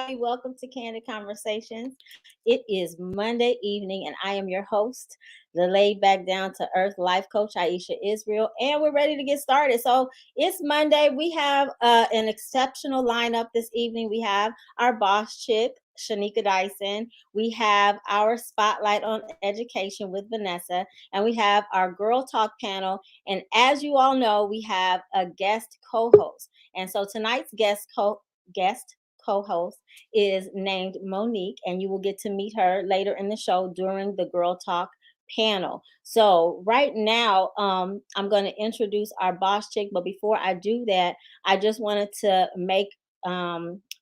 everybody. Welcome to Candid Conversations. It is Monday evening, and I am your host, the laid back down to earth life coach, Aisha isReal, and we're ready to get started. So it's Monday. We have an exceptional lineup this evening. We have our boss chick, Shaneka Dyson. We have our spotlight on education with Vanessa, and we have our girl talk panel. And as you all know, we have a guest co-host. And so tonight's guest co-host is named Monique, and you will get to meet her later in the show during the Girl Talk panel. So right now, I'm going to introduce our boss chick, but before I do that, I just wanted to make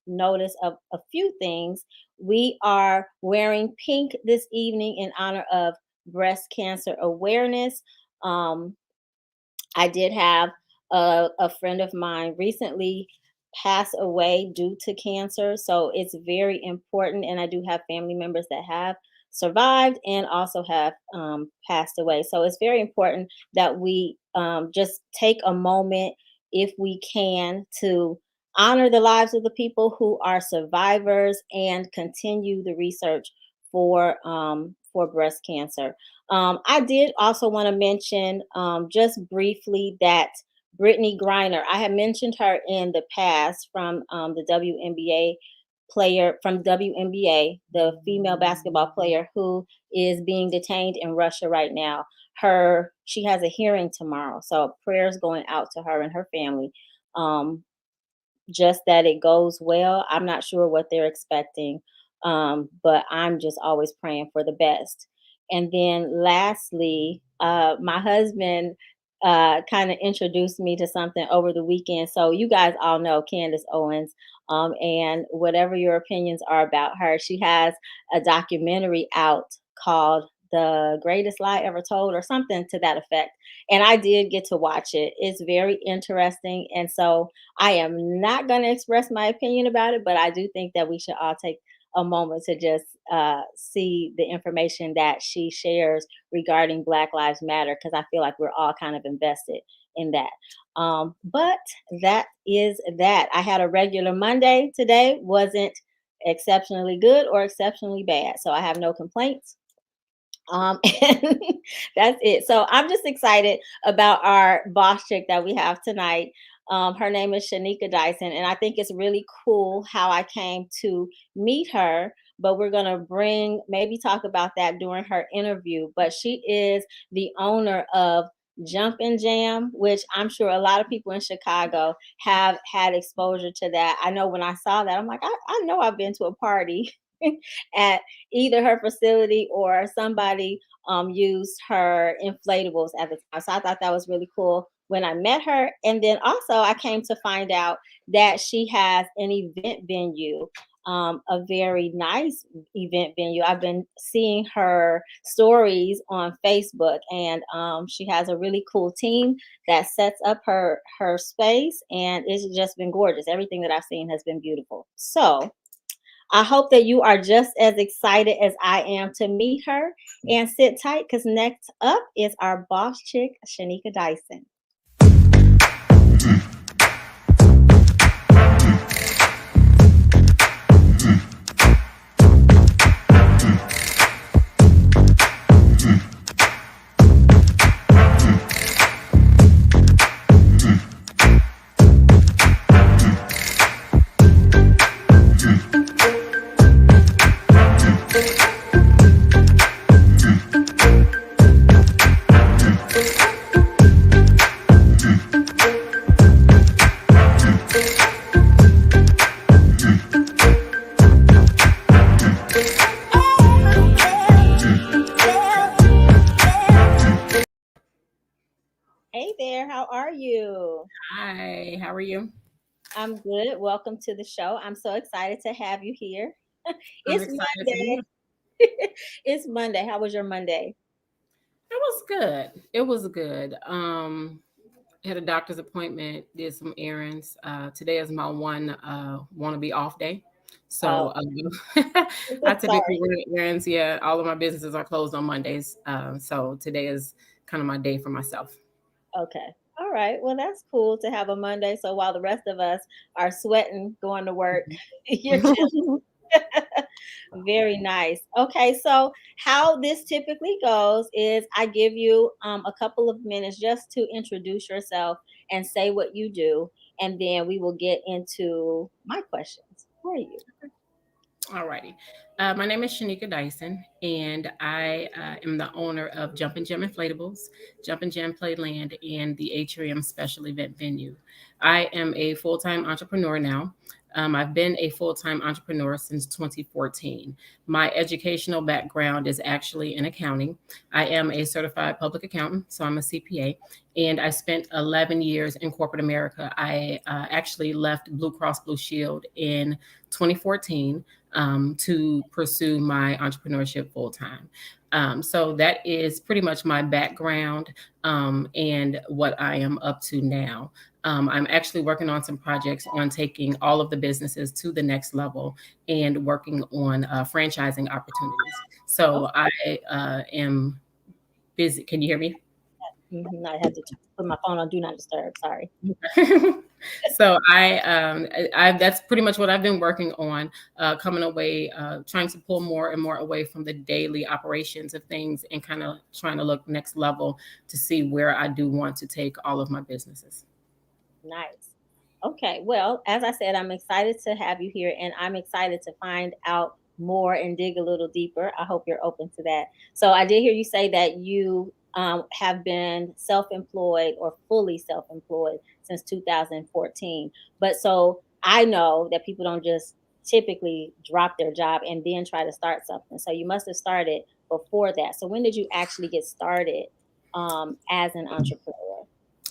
notice of a few things. We are wearing pink this evening in honor of breast cancer awareness. Um, I did have a friend of mine recently pass away due to cancer. So it's very important. And I do have family members that have survived and also have passed away. So it's very important that we just take a moment, if we can, to honor the lives of the people who are survivors and continue the research for breast cancer. I did also want to mention just briefly that Brittany Griner, I had mentioned her in the past from the WNBA player, from WNBA, the female basketball player who is being detained in Russia right now. She has a hearing tomorrow, so prayers going out to her and her family. Just that it goes well. I'm not sure what they're expecting, but I'm just always praying for the best. And then lastly, my husband kind of introduced me to something over the weekend. So you guys all know Candace Owens, and whatever your opinions are about her, she has a documentary out called The Greatest Lie Ever Told, or something to that effect. And I did get to watch it. It's very interesting. And so I am not going to express my opinion about it, but I do think that we should all take a moment to just see the information that she shares regarding Black Lives Matter, because I feel like we're all kind of invested in that. But that is that. I had a regular Monday today, wasn't exceptionally good or exceptionally bad. So I have no complaints. And that's it. So I'm just excited about our boss chick that we have tonight. Her name is Shaneka Dyson, and I think it's really cool how I came to meet her. But we're gonna maybe talk about that during her interview. But she is the owner of Jump N Jam, which I'm sure a lot of people in Chicago have had exposure to that. I know when I saw that, I'm like, I know I've been to a party at either her facility or somebody used her inflatables at the time. So I thought that was really cool when I met her. And then also I came to find out that she has an event venue, a very nice event venue. I've been seeing her stories on Facebook, and she has a really cool team that sets up her space, and it's just been gorgeous. Everything that I've seen has been beautiful. So I hope that you are just as excited as I am to meet her, and sit tight, because next up is our boss chick, Shaneka Dyson. Hey there, how are you? Hi, how are you? I'm good. Welcome to the show. I'm so excited to have you here. I'm It's excited to be Monday. here. It's Monday. How was your Monday? It was good. It was good. Had a doctor's appointment, did some errands. Today is my one want to be off day. Oh, So I typically sorry. run errands. Yeah, all of my businesses are closed on Mondays. So today is kind of my day for myself. Okay. All right. Well, that's cool to have a Monday. So while the rest of us are sweating going to work, you're very nice. Okay, so how this typically goes is I give you a couple of minutes just to introduce yourself and say what you do, and then we will get into my questions for you. Alrighty. My name is Shaneka Dyson, and I am the owner of Jump N Jam Inflatables, Jump N Jam Playland, and the Atrium special event venue. I am a full time entrepreneur now. I've been a full time entrepreneur since 2014. My educational background is actually in accounting. I am a certified public accountant, so I'm a CPA, and I spent 11 years in corporate America. I actually left Blue Cross Blue Shield in 2014 to pursue my entrepreneurship full time. So that is pretty much my background and what I am up to now. I'm actually working on some projects on taking all of the businesses to the next level and working on franchising opportunities. So Okay. I am busy. Can you hear me? I had to put my phone on do not disturb. Sorry. So I that's pretty much what I've been working on, coming away, trying to pull more and more away from the daily operations of things and kind of trying to look next level to see where I do want to take all of my businesses. Nice. Okay. Well, as I said, I'm excited to have you here and I'm excited to find out more and dig a little deeper. I hope you're open to that. So, I did hear you say that you have been self employed or fully self employed since 2014. But so I know that people don't just typically drop their job and then try to start something. So, you must have started before that. So, when did you actually get started as an entrepreneur?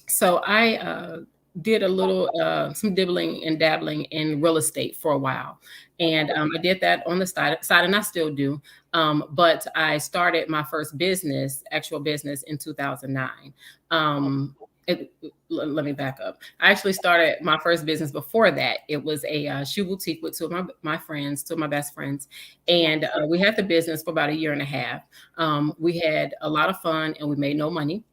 So I did a little, some dibbling and dabbling in real estate for a while. And Okay. I did that on the side, and I still do. But I started my first business, actual business, in 2009. Um, it, Let me back up. I actually started my first business before that. It was a shoe boutique with two of my friends, two of my best friends. And we had the business for about a year and a half. We had a lot of fun and we made no money.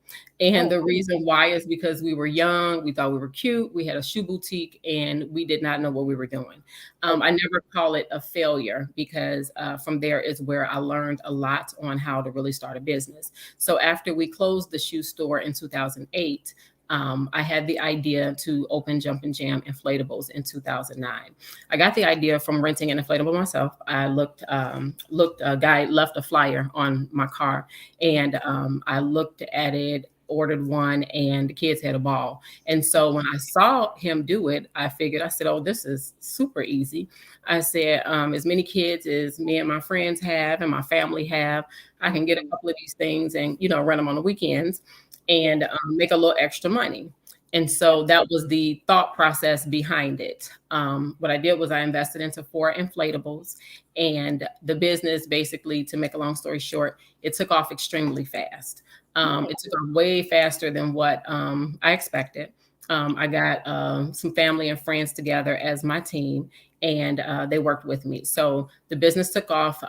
And Oh, the reason why is because we were young, we thought we were cute, we had a shoe boutique, and we did not know what we were doing. I okay. never call it a failure because from there is where I learned a lot on how to really start a business. So after we closed the shoe store in 2008, I had the idea to open Jump N Jam Inflatables in 2009. I got the idea from renting an inflatable myself. I looked. A guy left a flyer on my car, and I looked at it, ordered one, and the kids had a ball. And so when I saw him do it, I figured, I said, oh, this is super easy. I said, as many kids as me and my friends have and my family have, I can get a couple of these things and, run them on the weekends Yeah. and make a little extra money. And so that was the thought process behind it. What I did was I invested into 4 inflatables, and the business, basically, to make a long story short, it took off extremely fast. Nice. It took off way faster than what I expected. I got some family and friends together as my team, and they worked with me. So the business took off.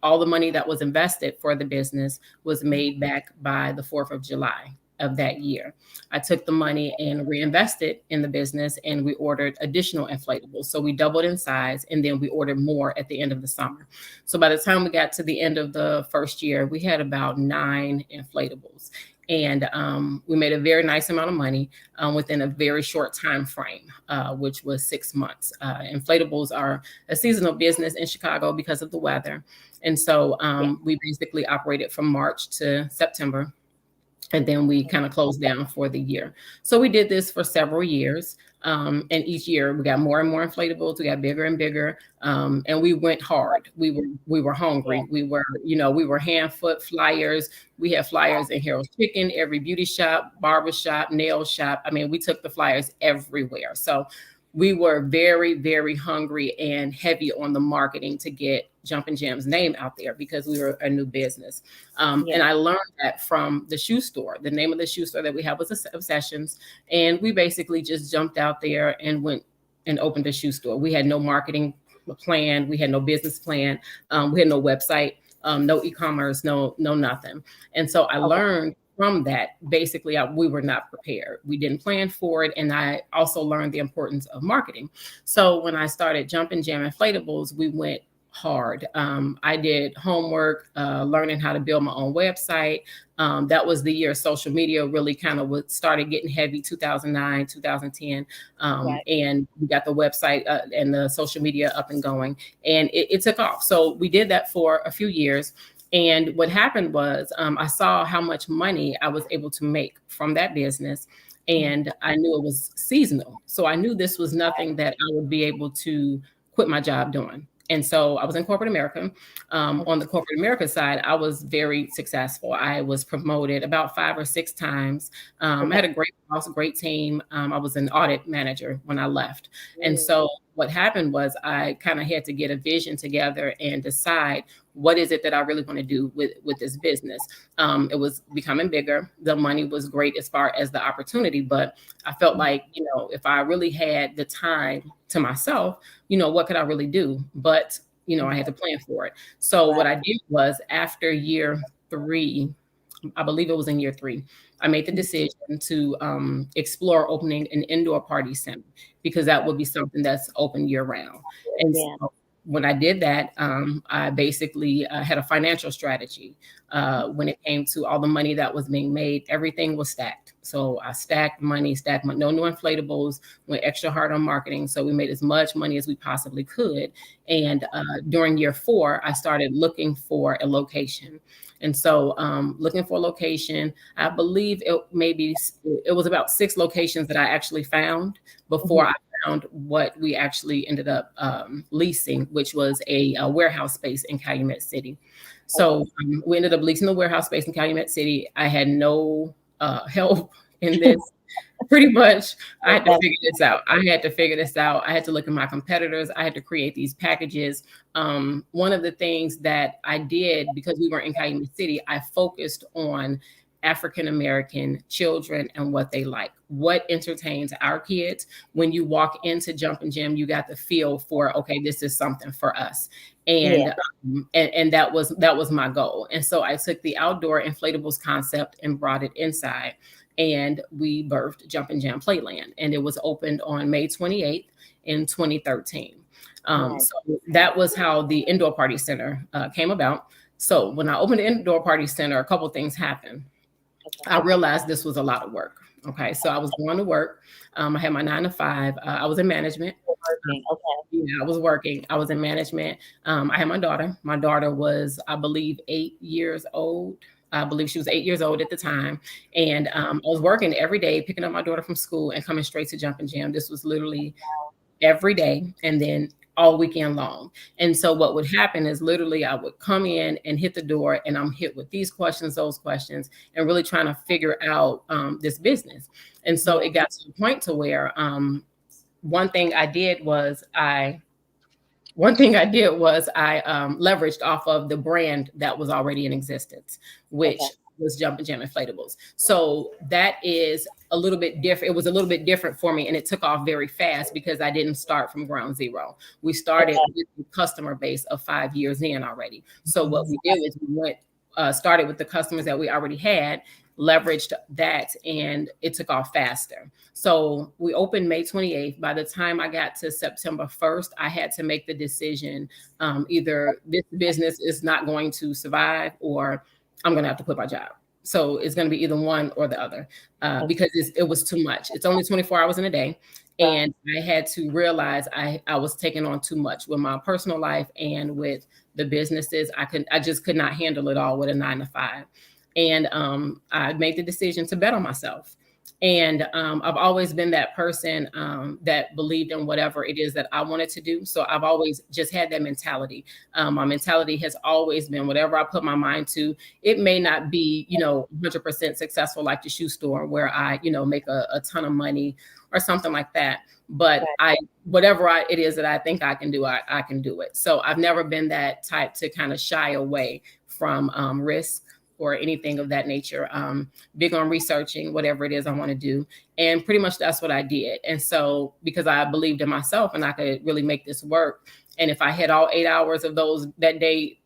All the money that was invested for the business was made back by the 4th of July of that year. I took the money and reinvested in the business, and we ordered additional inflatables. So we doubled in size, and then we ordered more at the end of the summer. So by the time we got to the end of the first year, we had about 9 inflatables. And we made a very nice amount of money within a very short time frame, which was 6 months. Inflatables are a seasonal business in Chicago because of the weather. And so Yeah. we basically operated from March to September, and then we kind of closed down for the year. So we did this for several years. And each year we got more and more inflatables. We got bigger and bigger. And we went hard. We were Yeah. hungry. We were hand foot flyers. We had flyers in Harold's Chicken, every beauty shop, barber shop, nail shop. I mean, we took the flyers everywhere. So we were very, very hungry and heavy on the marketing to get Jump N Jam's name out there because we were a new business. Yeah. And I learned that from the shoe store. The name of the shoe store that we have was Obsessions. And we basically just jumped out there and went and opened a shoe store. We had no marketing plan. We had no business plan. We had no website, no e-commerce, no nothing. And so I Okay. learned from that, basically, we were not prepared. We didn't plan for it. And I also learned the importance of marketing. So when I started Jump N Jam Inflatables, we went hard. I did homework, learning how to build my own website. That was the year social media really kind of started getting heavy, 2009, 2010. Right. And we got the website and the social media up and going, and it took off. So we did that for a few years. And what happened was I saw how much money I was able to make from that business. And I knew it was seasonal. So I knew this was nothing that I would be able to quit my job doing. And so I was in corporate America. On the corporate America side, I was very successful. I was promoted about 5 or 6 times. I had a great boss, a great team. I was an audit manager when I left. And so what happened was I kind of had to get a vision together and decide what is it that I really want to do with this business. It was becoming bigger. The money was great as far as the opportunity, but I felt like, if I really had the time to myself, what could I really do? But, I had to plan for it. So what I did was after year 3, I believe it was in year 3, I made the decision to explore opening an indoor party center because that would be something that's open year round. And so when I did that, I basically had a financial strategy. When it came to all the money that was being made, everything was stacked. So I stacked money, no new inflatables, went extra hard on marketing. So we made as much money as we possibly could. And during year 4, I started looking for a location. And so looking for a location, I believe it was about 6 locations that I actually found before I found what we actually ended up leasing, which was a warehouse space in KanyeWest City. So we ended up leasing the warehouse space in KanyeWest City. I had no help in this. Pretty much, I had to figure this out. I had to look at my competitors. I had to create these packages. One of the things that I did, because we were in KanyeWest City, I focused on African-American children and what they like, what entertains our kids. When you walk into Jump N Jam, you got the feel for, okay, this is something for us. And that was my goal. And so I took the outdoor inflatables concept and brought it inside. And we birthed Jump N Jam Playland. And it was opened on May 28th in 2013. So that was how the indoor party center came about. So when I opened the indoor party center, a couple of things happened. I realized this was a lot of work. Okay, so I was going to work. I had my 9 to 5. I was in management. I was working. I was in management. I had my daughter. My daughter was, I believe, 8 years old. I believe she was 8 years old at the time. And I was working every day, picking up my daughter from school and coming straight to Jump N Jam. This was literally every day and then all weekend long. And so what would happen is literally I would come in and hit the door and I'm hit with these questions, those questions, and really trying to figure out this business. And so it got to the point to where one thing I did was I leveraged off of the brand that was already in existence, which was Jump N Jam Inflatables. So that is a little bit different. It was a little bit different for me, and it took off very fast because I didn't start from ground zero. We started with a customer base of 5 years in already. So what we did is we started with the customers that we already had, leveraged that, and it took off faster. So we opened May 28th. By the time I got to September 1st, I had to make the decision, either this business is not going to survive or I'm going to have to quit my job. So it's going to be either one or the other because it was too much. It's only 24 hours in a day. And I had to realize I was taking on too much with my personal life and with the businesses. I just could not handle it all with a 9 to 5. And I made the decision to bet on myself. And I've always been that person that believed in whatever it is that I wanted to do. So I've always just had that mentality. My mentality has always been whatever I put my mind to. It may not be, 100% successful like the shoe store where I, make a ton of money or something like that. But whatever it is that I think I can do, I can do it. So I've never been that type to kind of shy away from risk or anything of that nature. Big on researching whatever it is I want to do. And pretty much that's what I did. And so because I believed in myself and I could really make this work. And if I had all 8 hours of that day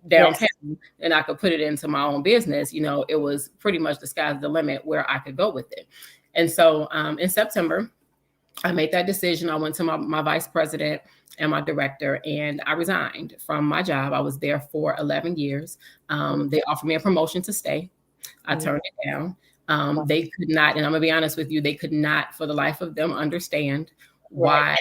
downtown, and I could put it into my own business, it was pretty much the sky's the limit where I could go with it. And so in September, I made that decision. I went to my vice president and my director, and I resigned from my job. I was there for 11 years. They offered me a promotion to stay. I turned it down. They could not, and I'm gonna be honest with you, they could not for the life of them understand why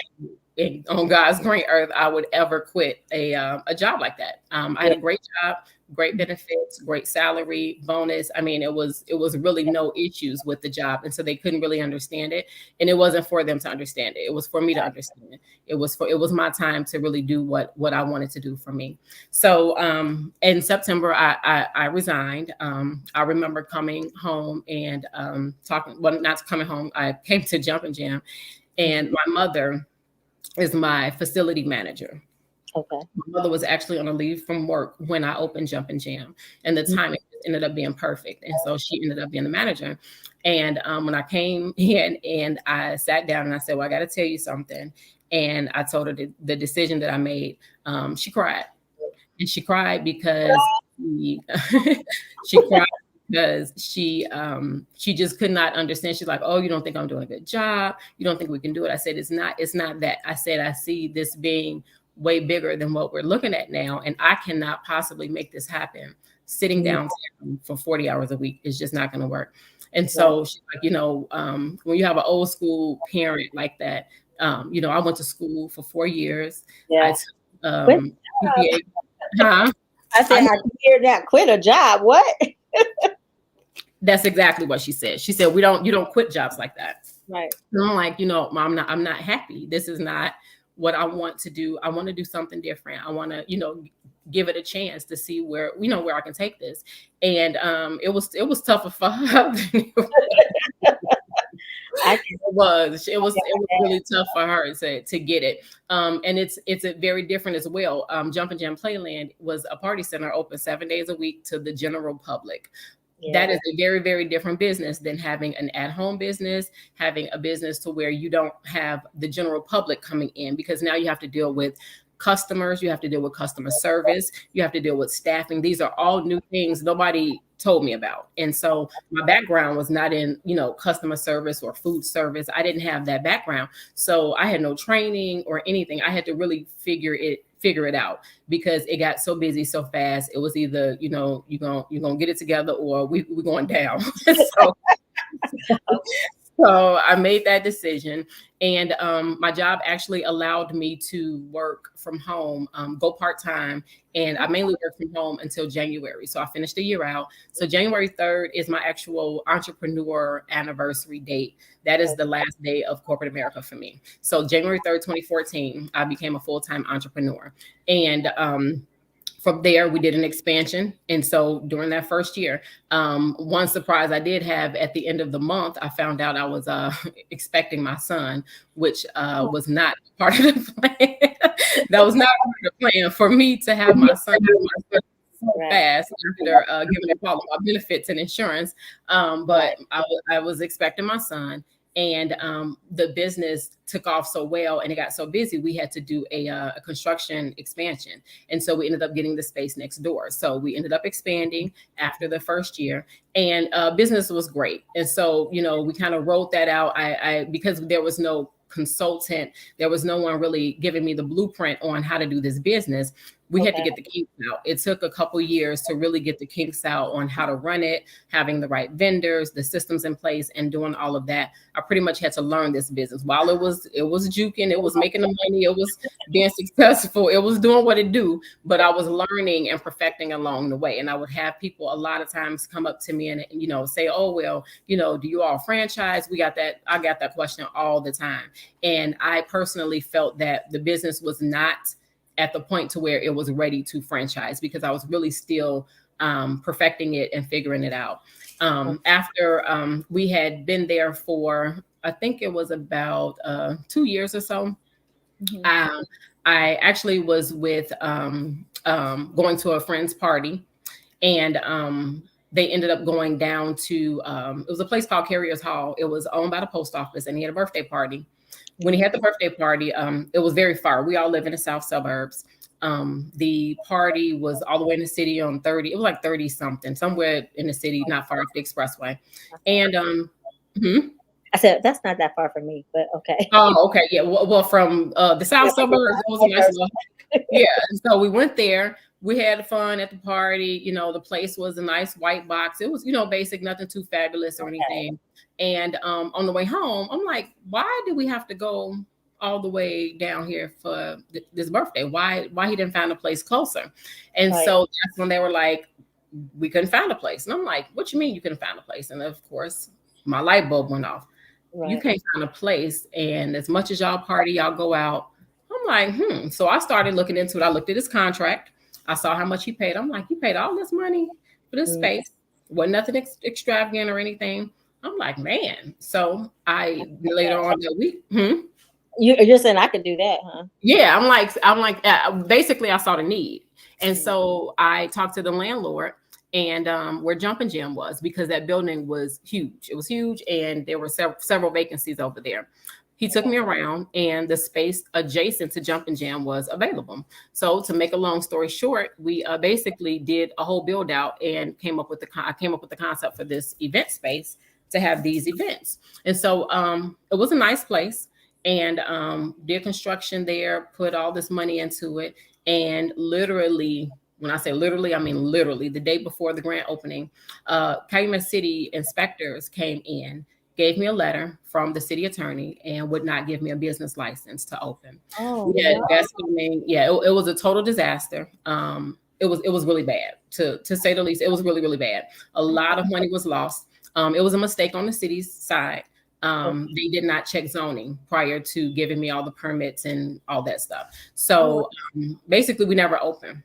on God's green earth I would ever quit a job like that. I had a great job, great benefits, great salary, bonus. I mean, it was really no issues with the job, and so they couldn't really understand it. And it wasn't for them to understand it; it was for me to understand it. It was my time to really do what I wanted to do for me. So in September, I resigned. I remember coming home and talking. Well, not coming home. I came to Jump N Jam, and my mother is my facility manager. Okay. My mother was actually on a leave from work when I opened Jump N Jam, and the timing ended up being perfect. And so she ended up being the manager. And when I came in and I sat down and I said, well, I got to tell you something. And I told her the decision that I made. She cried. And she cried because she cried because she just could not understand. She's like, oh, you don't think I'm doing a good job? You don't think we can do it? I said, it's not that. I said, I see this being way bigger than what we're looking at now. And I cannot possibly make this happen. Sitting down for 40 hours a week is just not going to work. And so she's like, when you have an old school parent like that, I went to school for 4 years. Yeah. PPA. I said, I can hear that. Quit a job. What? That's exactly what she said. She said, you don't quit jobs like that. Right. And I'm like, Mom, I'm not happy. This is not what I want to do. I want to do something different. I want to, give it a chance to see where I can take this. And it was tougher for her. It was really tough for her to get it. And it's a very different as well. Jump N Jam Playland was a party center open 7 days a week to the general public. That is a very, very different business than having an at-home business, having a business to where you don't have the general public coming in, because now you have to deal with customers, you have to deal with customer service, you have to deal with staffing. These are all new things nobody told me about. And so my background was not in, customer service or food service. I didn't have that background. So I had no training or anything. I had to really figure it out, because it got so busy so fast. It was either, you're gonna get it together or we're going down. So I made that decision, and my job actually allowed me to work from home, go part-time, and I mainly worked from home until January. So I finished the year out. So January 3rd is my actual entrepreneur anniversary date. That is the last day of corporate America for me. So January 3rd, 2014, I became a full-time entrepreneur. And from there, we did an expansion. And so during that first year, one surprise I did have at the end of the month, I found out I was expecting my son, which was not part of the plan. That was not part of the plan for me to have my son so fast after giving up all of my benefits and insurance. But I was expecting my son. And the business took off so well and it got so busy, we had to do a construction expansion. And so we ended up getting the space next door. So we ended up expanding after the first year, and business was great. And so, we kind of wrote that out. I because there was no consultant, there was no one really giving me the blueprint on how to do this business. We had to get the kinks out. It took a couple years to really get the kinks out on how to run it, having the right vendors, the systems in place, and doing all of that. I pretty much had to learn this business. While it was juking, it was making the money, it was being successful, it was doing what it do, but I was learning and perfecting along the way. And I would have people a lot of times come up to me and say, oh, well, do you all franchise? I got that question all the time. And I personally felt that the business was not at the point to where it was ready to franchise, because I was really still perfecting it and figuring it out. After we had been there for, I think it was about 2 years or so, I actually was with going to a friend's party, and they ended up going down to, it was a place called Carriers Hall. It was owned by the post office, and he had a birthday party. When he had the birthday party, it was very far. We all live in the South Suburbs. The party was all the way in the city on 30. It was like 30 something, somewhere in the city, not far off the expressway. And hmm? I said that's not that far from me, but okay. Oh, okay, yeah. Well, from the Yeah, south suburbs, it was a nice little, yeah. And so we went there. We had fun at the party. You know, the place was a nice white box. It was, basic, nothing too fabulous or okay, anything. And on the way home, I'm like, why do we have to go all the way down here for this birthday? Why he didn't find a place closer? And right, so that's when they were like, we couldn't find a place. And I'm like, what you mean you couldn't find a place? And of course, my light bulb went off. You right. can't find a place. And as much as y'all party, y'all go out. I'm like, So I started looking into it. I looked at his contract. I saw how much he paid. I'm like, you paid all this money for this Mm, space. Wasn't nothing extravagant or anything. I'm like, man. So I later on that week, you're saying I could do that, huh? yeah, basically I saw the need. And so I talked to the landlord and where Jump N Jam was, because that building was huge. It was huge and there were several vacancies over there. He took me around and the space adjacent to Jump N Jam was available. So to make a long story short, we basically did a whole build out and I came up with the concept for this event space to have these events. And so it was a nice place and did construction there, put all this money into it. And literally, when I say literally, I mean literally, the day before the grand opening, KanyeWest city inspectors came in, gave me a letter from the city attorney, and would not give me a business license to open. Oh We had no. yeah, it was a total disaster. It was really bad, to say the least. It was really, really bad. A lot of money was lost. It was a mistake on the city's side. They did not check zoning prior to giving me all the permits and all that stuff. Oh, So basically, we never opened.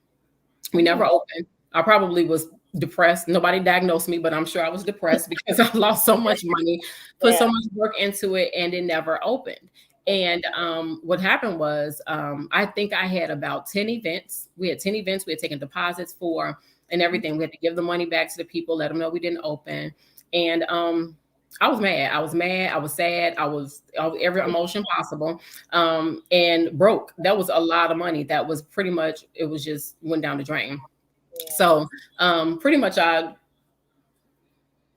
We never oh, opened. I probably was depressed. Nobody diagnosed me, but I'm sure I was depressed because I lost so much money, put yeah. so much work into it, and it never opened. And what happened was, I think I had about 10 events. We had 10 events we had taken deposits for and everything. We had to give the money back to the people, let them know we didn't open. And I was mad. I was mad. I was sad. I was every emotion possible, and broke. That was a lot of money. That was pretty much, it was just went down the drain. Yeah. So pretty much I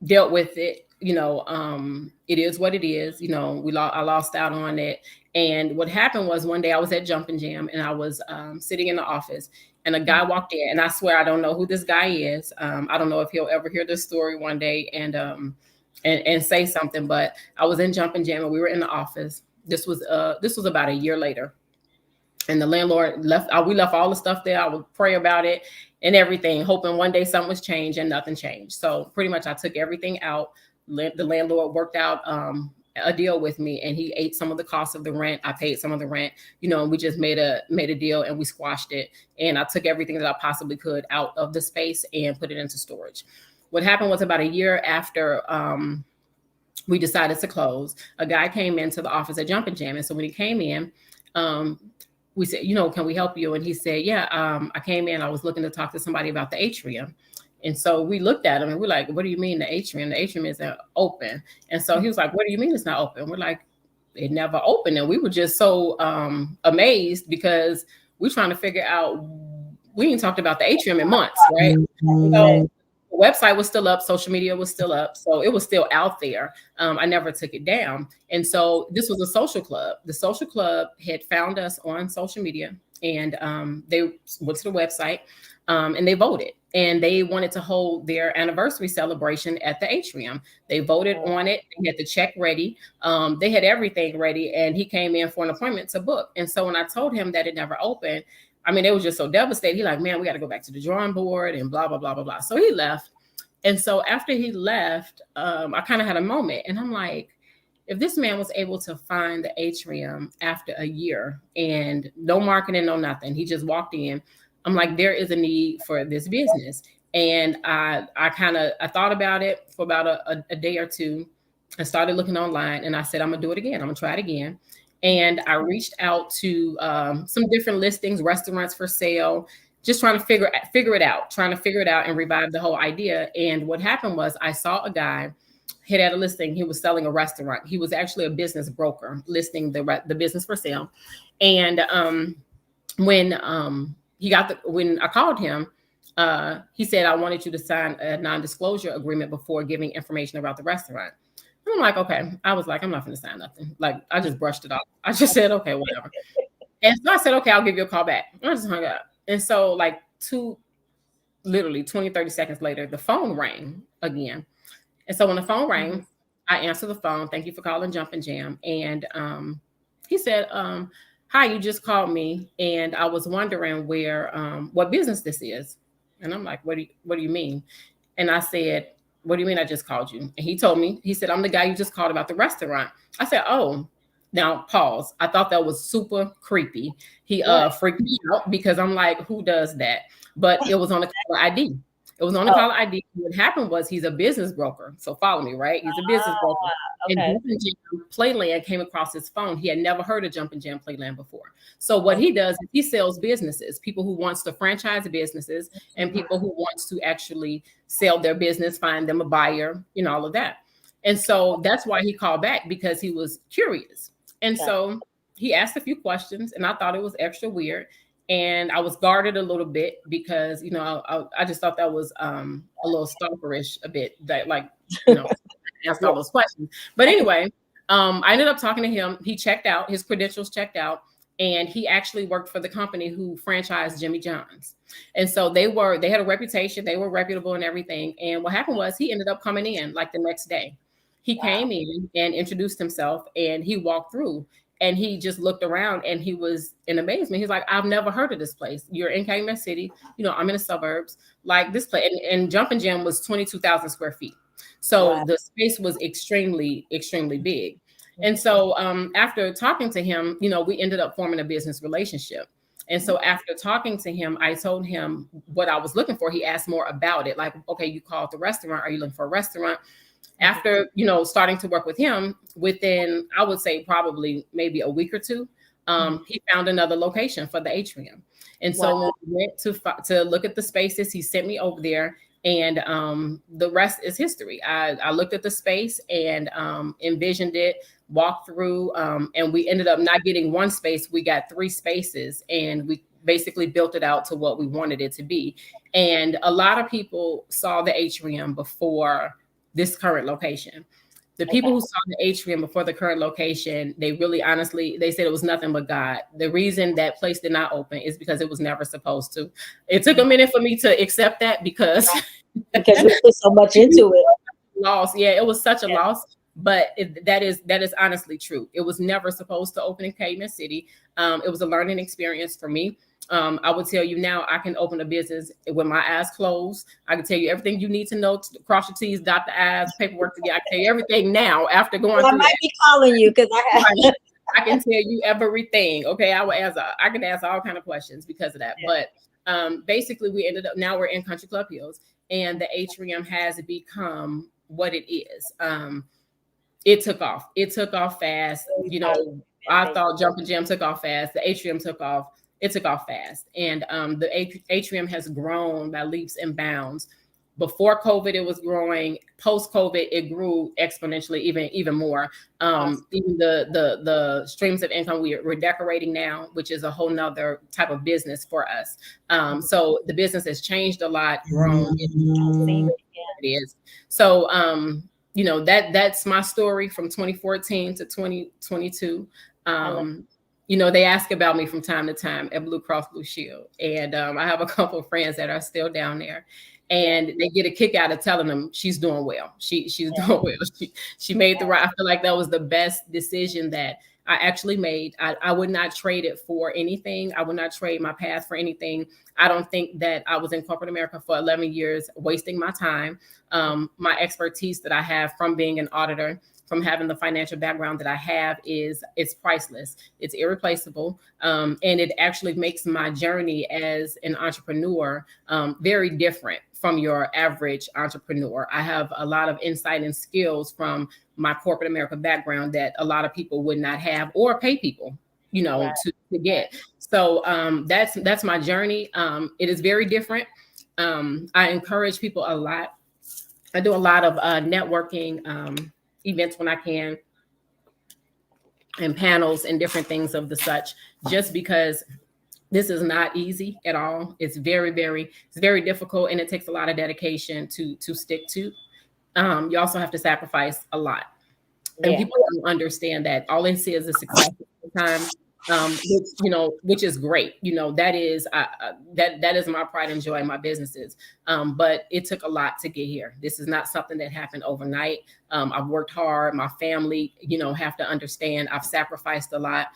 dealt with it. It is what it is. I lost out on it. And what happened was one day I was at Jump N Jam and I was sitting in the office and a guy walked in, and I swear I don't know who this guy is. I don't know if he'll ever hear this story one day and say something, but I was in Jump N Jam and we were in the office. This was about a year later. And the landlord left, we left all the stuff there. I would pray about it and everything, hoping one day something was changed, and nothing changed. So pretty much I took everything out. The landlord worked out a deal with me, and he ate some of the cost of the rent. I paid some of the rent, and we just made a deal and we squashed it. And I took everything that I possibly could out of the space and put it into storage. What happened was about a year after we decided to close, a guy came into the office at Jump N Jam. And so when he came in, we said, can we help you? And he said, yeah, I came in, I was looking to talk to somebody about the Atrium. And so we looked at him and we're like, what do you mean the Atrium? The Atrium isn't open. And so he was like, what do you mean it's not open? We're like, it never opened. And we were just so amazed because we're trying to figure out, we ain't talked about the Atrium in months, right? So the website was still up, social media was still up, so it was still out there. I never took it down. And so this was a social club. The social club had found us on social media, and they went to the website and they voted. And they wanted to hold their anniversary celebration at the Atrium. They voted on it. They had the check ready. They had everything ready. And he came in for an appointment to book. And so when I told him that it never opened, I mean, it was just so devastated. He like, man, we got to go back to the drawing board and blah, blah, blah, blah, blah. So he left. And so after he left, I kind of had a moment. And I'm like, if this man was able to find the Atrium after a year and no marketing, no nothing, he just walked in. I'm like, there is a need for this business. And I thought about it for about a day or two. I started looking online and I said, I'm going to do it again. I'm going to try it again. And I reached out to some different listings, restaurants for sale, just trying to figure it out and revive the whole idea. And what happened was I saw a guy hit at a listing. He was selling a restaurant. He was actually a business broker listing the business for sale. And when when I called him, he said, I wanted you to sign a non-disclosure agreement before giving information about the restaurant. I'm like, okay. I was like, I'm not going to sign nothing. Like, I just brushed it off. I just said, okay, whatever. And so I said, okay, I'll give you a call back. I just hung up. And so like literally 20, 30 seconds later, the phone rang again. And so when the phone rang, I answered the phone. Thank you for calling Jump N Jam. And he said, hi, you just called me. And I was wondering what business this is. And I'm like, what do you mean? And I said, what do you mean I just called you? And he told me, he said, I'm the guy you just called about the restaurant. I said, oh, now pause. I thought that was super creepy. He freaked me out because I'm like, who does that? But it was on the caller ID. It was on the caller ID. What happened was he's a business broker. So follow me, right? He's a business broker. Okay. And Jump N Jam Playland came across his phone. He had never heard of Jump N Jam Playland before. So what he does is he sells businesses, people who wants to franchise businesses and people who wants to actually sell their business, find them a buyer, all of that. And so that's why he called back, because he was curious. And so he asked a few questions and I thought it was extra weird. And I was guarded a little bit because, I just thought that was a little stalkerish a bit, that asked all those questions. But anyway, I ended up talking to him. He checked out, his credentials checked out, and he actually worked for the company who franchised Jimmy John's. And so they had a reputation, they were reputable and everything. And what happened was he ended up coming in like the next day. He came in and introduced himself and he walked through. And he just looked around and he was in amazement. He's like, I've never heard of this place. You're in KanyeWest City. I'm in the suburbs. Like this place. And Jump N Jam was 22,000 square feet. So the space was extremely, extremely big. And so after talking to him, we ended up forming a business relationship. And so after talking to him, I told him what I was looking for. He asked more about it. Like, okay, you called the restaurant. Are you looking for a restaurant? After, starting to work with him, within, I would say probably maybe a week or two, he found another location for the Atrium. And so when we went to look at the spaces, he sent me over there, and the rest is history. I looked at the space and envisioned it, walked through, and we ended up not getting one space. We got 3 spaces, and we basically built it out to what we wanted it to be. And a lot of people saw the Atrium before this current location. The people who saw the Atrium before the current location, they really honestly, they said it was nothing but God. The reason that place did not open is because it was never supposed to. It took a minute for me to accept that because we put so much into it. Loss. Yeah, it was such a loss. But that is honestly true. It was never supposed to open in KanyeWest City. It was a learning experience for me. I would tell you now, I can open a business with my eyes closed. I can tell you everything you need to know, to cross your T's, dot the I's, paperwork together. I can tell you everything now after going through. I might be calling you because I can tell you everything. Okay, I can ask all kind of questions because of that. Yeah. But basically, we ended up, now we're in Country Club Hills, and the Atrium has become what it is. It took off. It took off fast. I thought Jump N Jam took off fast. The Atrium took off. It took off fast. And the Atrium has grown by leaps and bounds. Before COVID, it was growing. Post-COVID, it grew exponentially, even more. Even the streams of income we're decorating now, which is a whole nother type of business for us. So the business has changed a lot, grown. It is. So, that's my story from 2014 to 2022. They ask about me from time to time at Blue Cross Blue Shield. And I have a couple of friends that are still down there. And they get a kick out of telling them she's doing well. She's doing well. She made the right. I feel like that was the best decision that I actually made. I would not trade it for anything. I would not trade my path for anything. I don't think that I was in corporate America for 11 years, wasting my time. My expertise that I have from being an auditor, from having the financial background that I have, it's priceless. It's irreplaceable. And it actually makes my journey as an entrepreneur very different from your average entrepreneur. I have a lot of insight and skills from my corporate America background that a lot of people would not have or pay people, to get. So that's my journey. It is very different. I encourage people a lot. I do a lot of networking events when I can, and panels and different things of the such, just because This is not easy at all. It's it's very difficult, and it takes a lot of dedication to stick to. You also have to sacrifice a lot, and Yeah. people don't understand that. All they see is the success sometimes, which which is great. That is that is my pride and joy in my businesses. But it took a lot to get here. This is not something that happened overnight. I've worked hard. My family, have to understand. I've sacrificed a lot.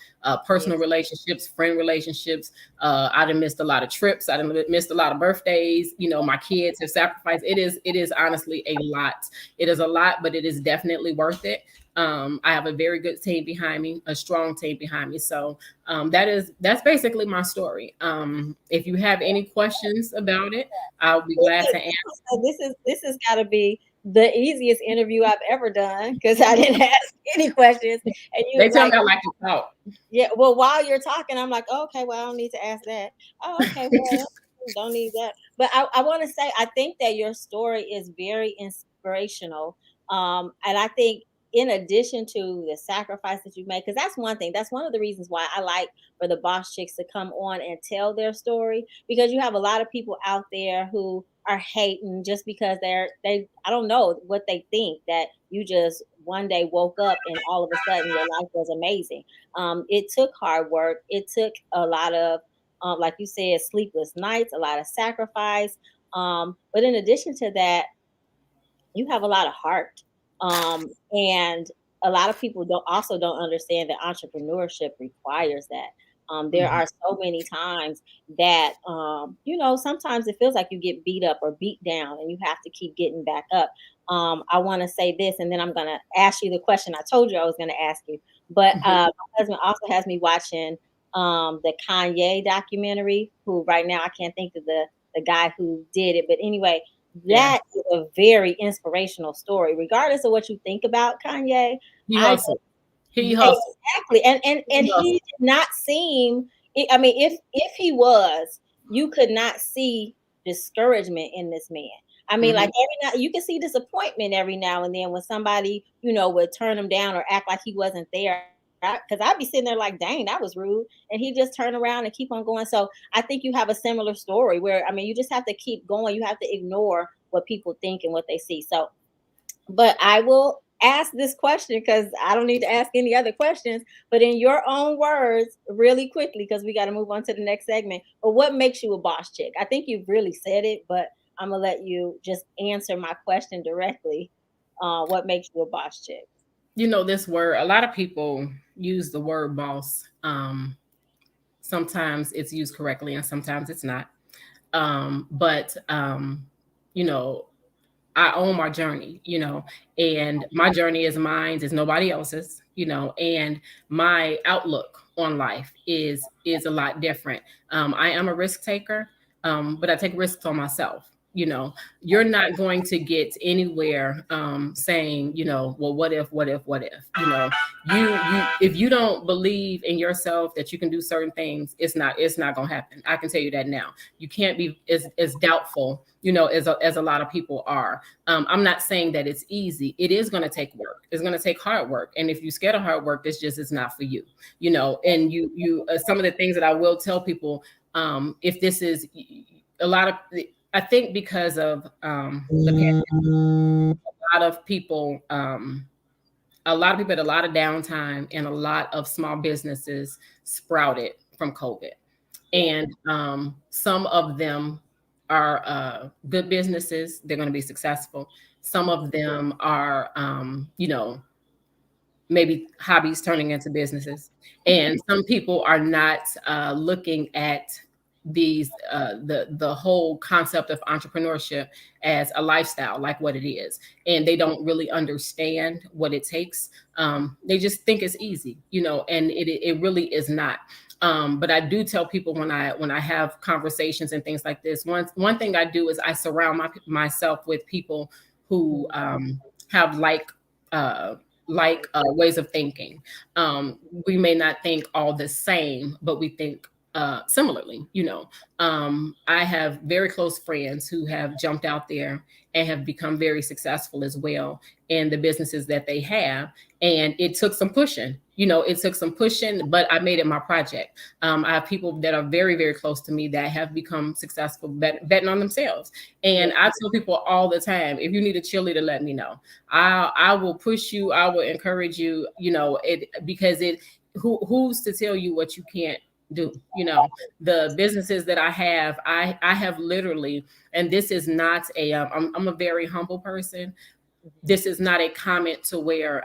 Personal Yes. relationships, friend relationships. I done missed a lot of trips. I done missed a lot of birthdays. My kids have sacrificed. It is honestly a lot. It is a lot, but it is definitely worth it. I have a very good team behind me, a strong team behind me. So that's basically my story. If you have any questions about it, I'll be glad to answer. This has got to be the easiest interview I've ever done because I didn't ask any questions, and They you tell like, me I like to talk. yeah. Well, while you're talking, I'm like, oh, okay, well, I don't need to ask that. Oh, okay, well, don't need that. But I want to say, I think that your story is very inspirational. And I think in addition to the sacrifice that you made, because that's one thing, that's one of the reasons why I like for the boss chicks to come on and tell their story, because you have a lot of people out there who are hating just because they I don't know what they think, that you just one day woke up and all of a sudden your life was amazing. It took hard work. It took a lot of, like you said, sleepless nights, a lot of sacrifice. But in addition to that, you have a lot of heart. And a lot of people don't understand that entrepreneurship requires that. There Mhm. are so many times that sometimes it feels like you get beat up or beat down and you have to keep getting back up. I want to say this, and then I'm going to ask you the question I told you I was going to ask you. But my husband also has me watching the Kanye documentary, who right now I can't think of the guy who did it. But anyway, Yeah, that is a very inspirational story. Regardless of what you think about Kanye, he I hustled. He hustled. exactly, and He he hustled. did not seem. I mean, if he was, you could not see discouragement in this man. I mean, like Hmm. every now you can see disappointment every now and then when somebody would turn him down or act like he wasn't there. Because I'd be sitting there like, dang, that was rude, and he just turn around and keep on going. So I think you have a similar story where, I mean, you just have to keep going. You have to ignore what people think and what they see. So, but I will ask this question because I don't need to ask any other questions. But in your own words, really quickly, because we got to move on to the next segment. But what makes you a boss chick? I think you've really said it, but I'm gonna let you just answer my question directly. What makes you a boss chick? This word, a lot of people use the word boss. Sometimes it's used correctly and sometimes it's not. But you know, I own my journey, and my journey is mine, is nobody else's, and my outlook on life is a lot different. I am a risk taker, but I take risks on myself. You're not going to get anywhere saying, well, what if, if you don't believe in yourself that you can do certain things, it's not going to happen. I can tell you that now. You can't be as doubtful, as a lot of people are. I'm not saying that it's easy. It is going to take work. It's going to take hard work. And if you're scared of hard work, it's not for you, and some of the things that I will tell people, if this is a lot of, I think because of the pandemic, a lot of people, had a lot of downtime, and a lot of small businesses sprouted from COVID. Yeah. And some of them are good businesses. They're going to be successful. Some of them are, maybe hobbies turning into businesses. And some people are not looking at the whole concept of entrepreneurship as a lifestyle, like what it is, and they don't really understand what it takes. They just think it's easy, and it really is not. But I do tell people when I have conversations and things like this, one thing I do is I surround myself with people who have uh, ways of thinking. We may not think all the same, but we think similarly. I have very close friends who have jumped out there and have become very successful as well in the businesses that they have. And it took some pushing. It took some pushing, but I made it my project. I have people that are very, very close to me that have become successful betting on themselves. And I tell people all the time, if you need a cheerleader, let me know. I will push you. I will encourage you. Because who's to tell you what you can't do? The businesses that I have literally, and this is not I'm a very humble person. This is not a comment to where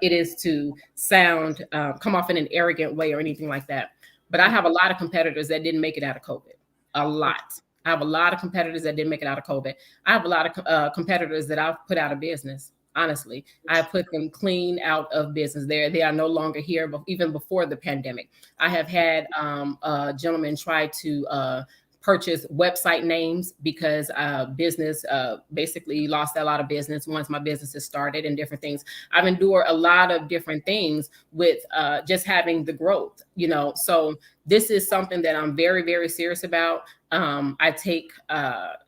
it is to sound come off in an arrogant way or anything like that. But I have a lot of competitors that didn't make it out of COVID. A lot. I have a lot of competitors that didn't make it out of COVID. I have a lot of competitors that I've put out of business. Honestly, I put them clean out of business. They are no longer here, but even before the pandemic, I have had a gentleman try to purchase website names because business basically lost a lot of business once my businesses started and different things. I've endured a lot of different things with just having the growth, So this is something that I'm very, very serious about. I take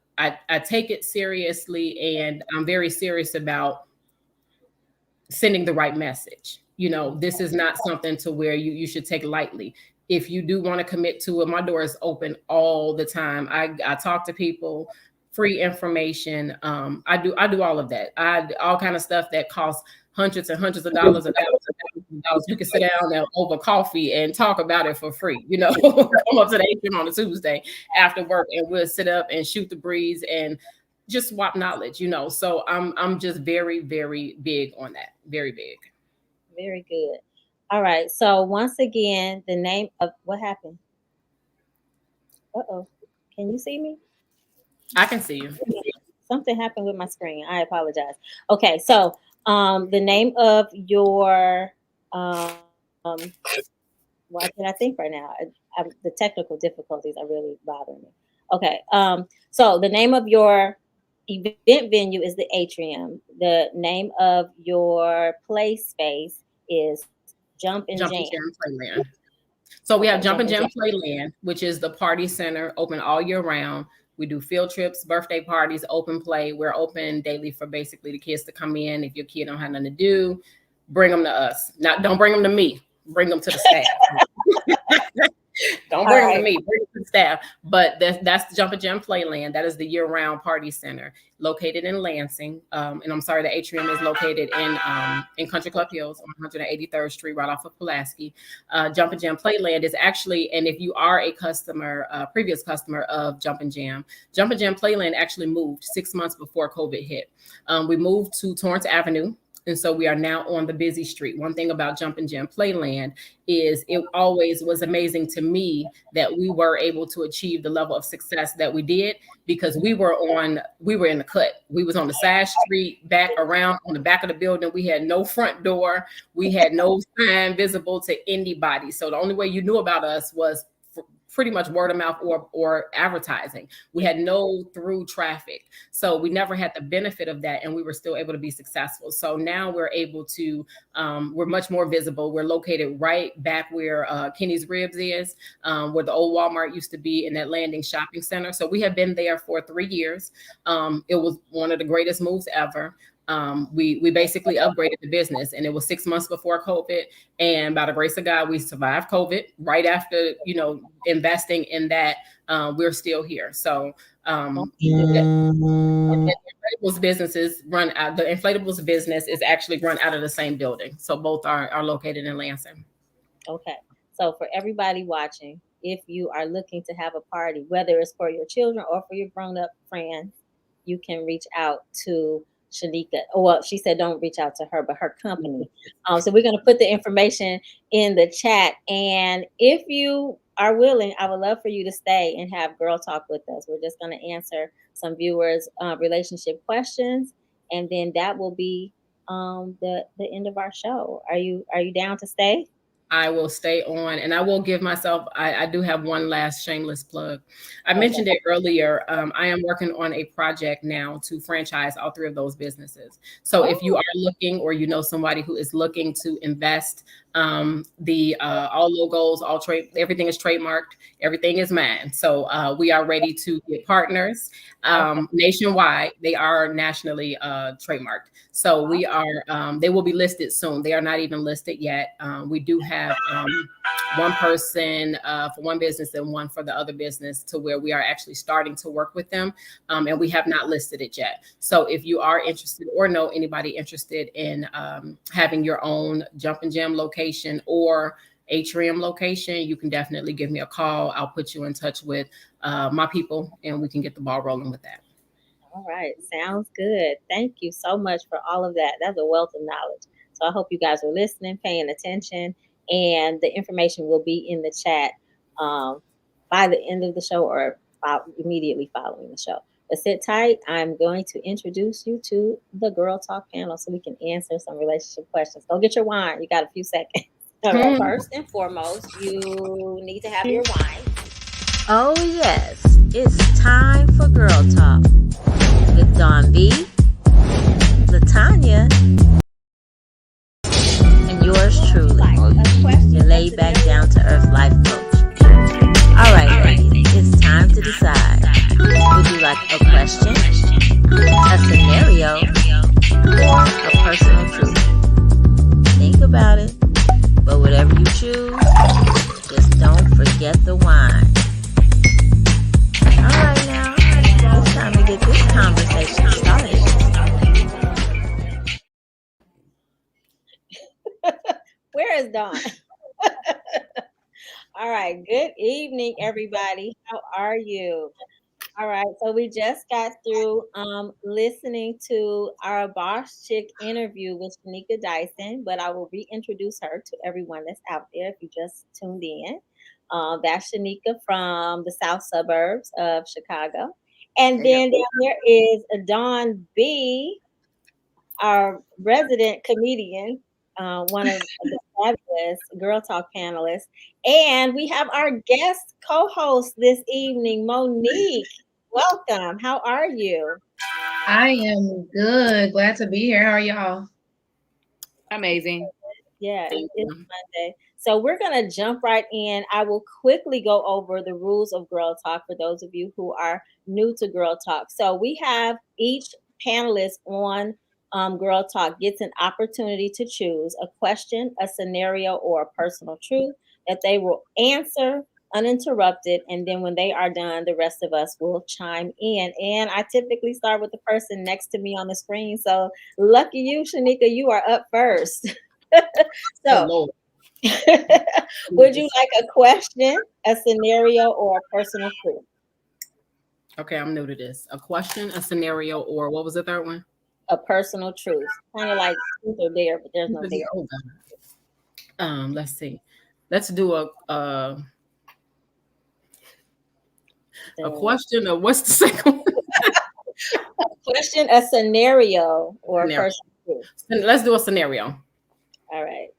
it seriously, and I'm very serious about sending the right message. This is not something to where you should take lightly. If you do want to commit to it, my door is open all the time. I talk to people, free information. I do all of that. All kind of stuff that costs hundreds and hundreds of dollars and thousands of dollars. We can sit down over coffee and talk about it for free. Come up to the Atrium on a Tuesday after work, and we'll sit up and shoot the breeze and just swap knowledge. So I'm just very, very big on that. Very big. Very good. All right. So once again, the name of what happened? Uh-oh. Can you see me? I can see you. Something happened with my screen. I apologize. Okay. So the name of your why can I think right now? The technical difficulties are really bothering me. Okay. So the name of your event venue is the Atrium. The name of your play space is Jump and Jump Jam. N Jam Playland. So we have Jump N Jam Playland, which is the party center, open all year round. We do field trips, birthday parties, open play. We're open daily for basically the kids to come in. If your kid don't have nothing to do, bring them to us. Don't bring them to me. Bring them to the staff. Don't bring them to me, bring them to the staff. But that's the Jump N Jam Playland. That is the year-round party center located in Lansing. And I'm sorry, the Atrium is located in Country Club Hills on 183rd Street, right off of Pulaski. Jump N Jam Playland is actually, and if you are a customer, previous customer of Jump N Jam Playland actually moved 6 months before COVID hit. We moved to Torrance Avenue. And so we are now on the busy street. One thing about Jump N Jam Playland is it always was amazing to me that we were able to achieve the level of success that we did because we were in the cut. We was on the side street, back around on the back of the building. We had no front door. We had no sign visible to anybody. So the only way you knew about us was pretty much word of mouth or advertising. We had no through traffic. So we never had the benefit of that, and we were still able to be successful. So now we're able to, we're much more visible. We're located right back where Kenny's Ribs is, where the old Walmart used to be in that Landing Shopping Center. So we have been there for 3 years. It was one of the greatest moves ever. We basically upgraded the business, and it was 6 months before COVID. And by the grace of God, we survived COVID. Right after, investing in that, we're still here. So the inflatables businesses run out. The inflatables business is actually run out of the same building. So both are located in Lansing. Okay. So for everybody watching, if you are looking to have a party, whether it's for your children or for your grown-up friends, you can reach out to Shaneka. Well, she said don't reach out to her, but her company. So we're going to put the information in the chat. And if you are willing, I would love for you to stay and have Girl Talk with us. We're just going to answer some viewers' relationship questions, and then that will be the end of our show. Are you down to stay? I will stay on, and I will give myself, I do have one last shameless plug. I Okay. mentioned it earlier. I am working on a project now to franchise all three of those businesses. So if you Oh, are looking, or you know somebody who is looking to invest, the all logos, all trade, everything is trademarked, everything is mine. So we are ready to get partners okay. nationwide. They are nationally trademarked. So we are, they will be listed soon. They are not even listed yet. We do have one person for one business and one for the other business, to where we are actually starting to work with them. And we have not listed it yet. So if you are interested, or know anybody interested in having your own Jump N Jam location or Atrium location, you can definitely give me a call. I'll put you in touch with my people, and we can get the ball rolling with that. All right, sounds good. Thank you so much for all of that. That's a wealth of knowledge. So I hope you guys are listening, paying attention, and the information will be in the chat um, by the end of the show, or immediately following the show. But sit tight. I'm going to introduce you to the Girl Talk panel so we can answer some relationship questions. Go get your wine. You got a few seconds. All right. First and foremost, you need to have your wine. Oh, yes, it's time for Girl Talk with Dawn B, LaTanya, and yours truly, your laid back, down to earth life coach. All right, ladies, it's time to decide. Would you like a question, a scenario, or a personal truth? Think about it, but whatever you choose, just don't forget the wine. All right, now it's time to get this conversation started. Where is Dawn? All right. Good evening, everybody. How are you? All right. So we just got through listening to our Boss Chick interview with Shaneka Dyson, but I will reintroduce her to everyone that's out there if you just tuned in. That's Shaneka from the South Suburbs of Chicago. And Yep. then down there is Dawn B, our resident comedian, one of the fabulous Girl Talk panelists. And we have our guest co host this evening, Monique. Welcome. How are you? I am good. Glad to be here. How are y'all? Amazing. Yeah, Thank it's you. Monday. So we're going to jump right in. I will quickly go over the rules of Girl Talk for those of you who are new to Girl Talk. So we have each panelist on Girl Talk gets an opportunity to choose a question, a scenario, or a personal truth that they will answer uninterrupted. And then when they are done, the rest of us will chime in. And I typically start with the person next to me on the screen. So lucky you, Shaneka, you are up first. Oh So, Lord. would you like a question, a scenario, or a personal truth? Okay, I'm new to this. A question, a scenario, or what was the third one? A personal truth. Kind of like truth or dare, but there's no dare. Oh God. Let's see. Let's do a The question of what's the second one? question, a scenario, or a Scenario. personal truth. Let's do a scenario. All right.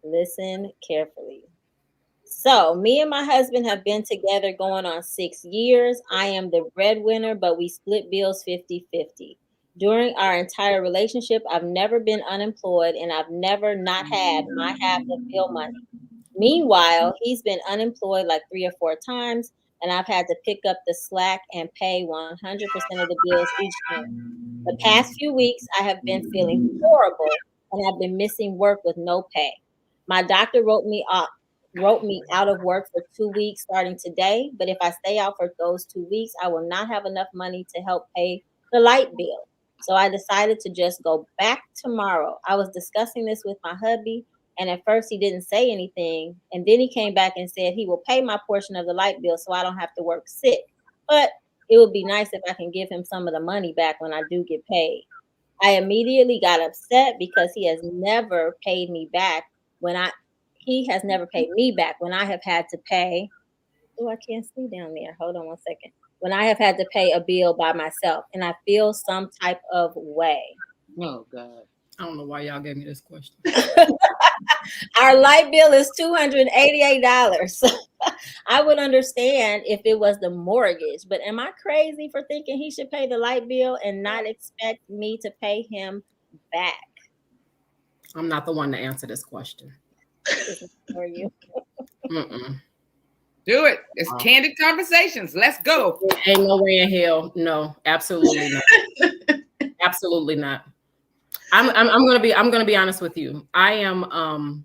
Listen carefully. So, me and my husband have been together going on 6 years. I am the breadwinner, but we split bills 50-50. During our entire relationship, I've never been unemployed and I've never not had my half of bill money. Meanwhile, he's been unemployed like 3 or 4 times, and I've had to pick up the slack and pay 100% of the bills each month. The past few weeks, I have been feeling horrible and I've been missing work with no pay. My doctor wrote me out of work for 2 weeks starting today, but if I stay out for those 2 weeks, I will not have enough money to help pay the light bill. So I decided to just go back tomorrow. I was discussing this with my hubby, and at first he didn't say anything, and then he came back and said he will pay my portion of the light bill so I don't have to work sick. But it would be nice if I can give him some of the money back when I do get paid. I immediately got upset because he has never paid me back when I have had to pay. Oh, I can't see down there. Hold on one second. When I have had to pay a bill by myself and I feel some type of way. Oh God. I don't know why y'all gave me this question. Our light bill is $288. I would understand if it was the mortgage, but am I crazy for thinking he should pay the light bill and not expect me to pay him back? I'm not the one to answer this question. This is for you. Do it. It's Candid Conversations. Let's go. Ain't no way in hell. No, absolutely not. Absolutely not. I'm gonna be honest with you. I'm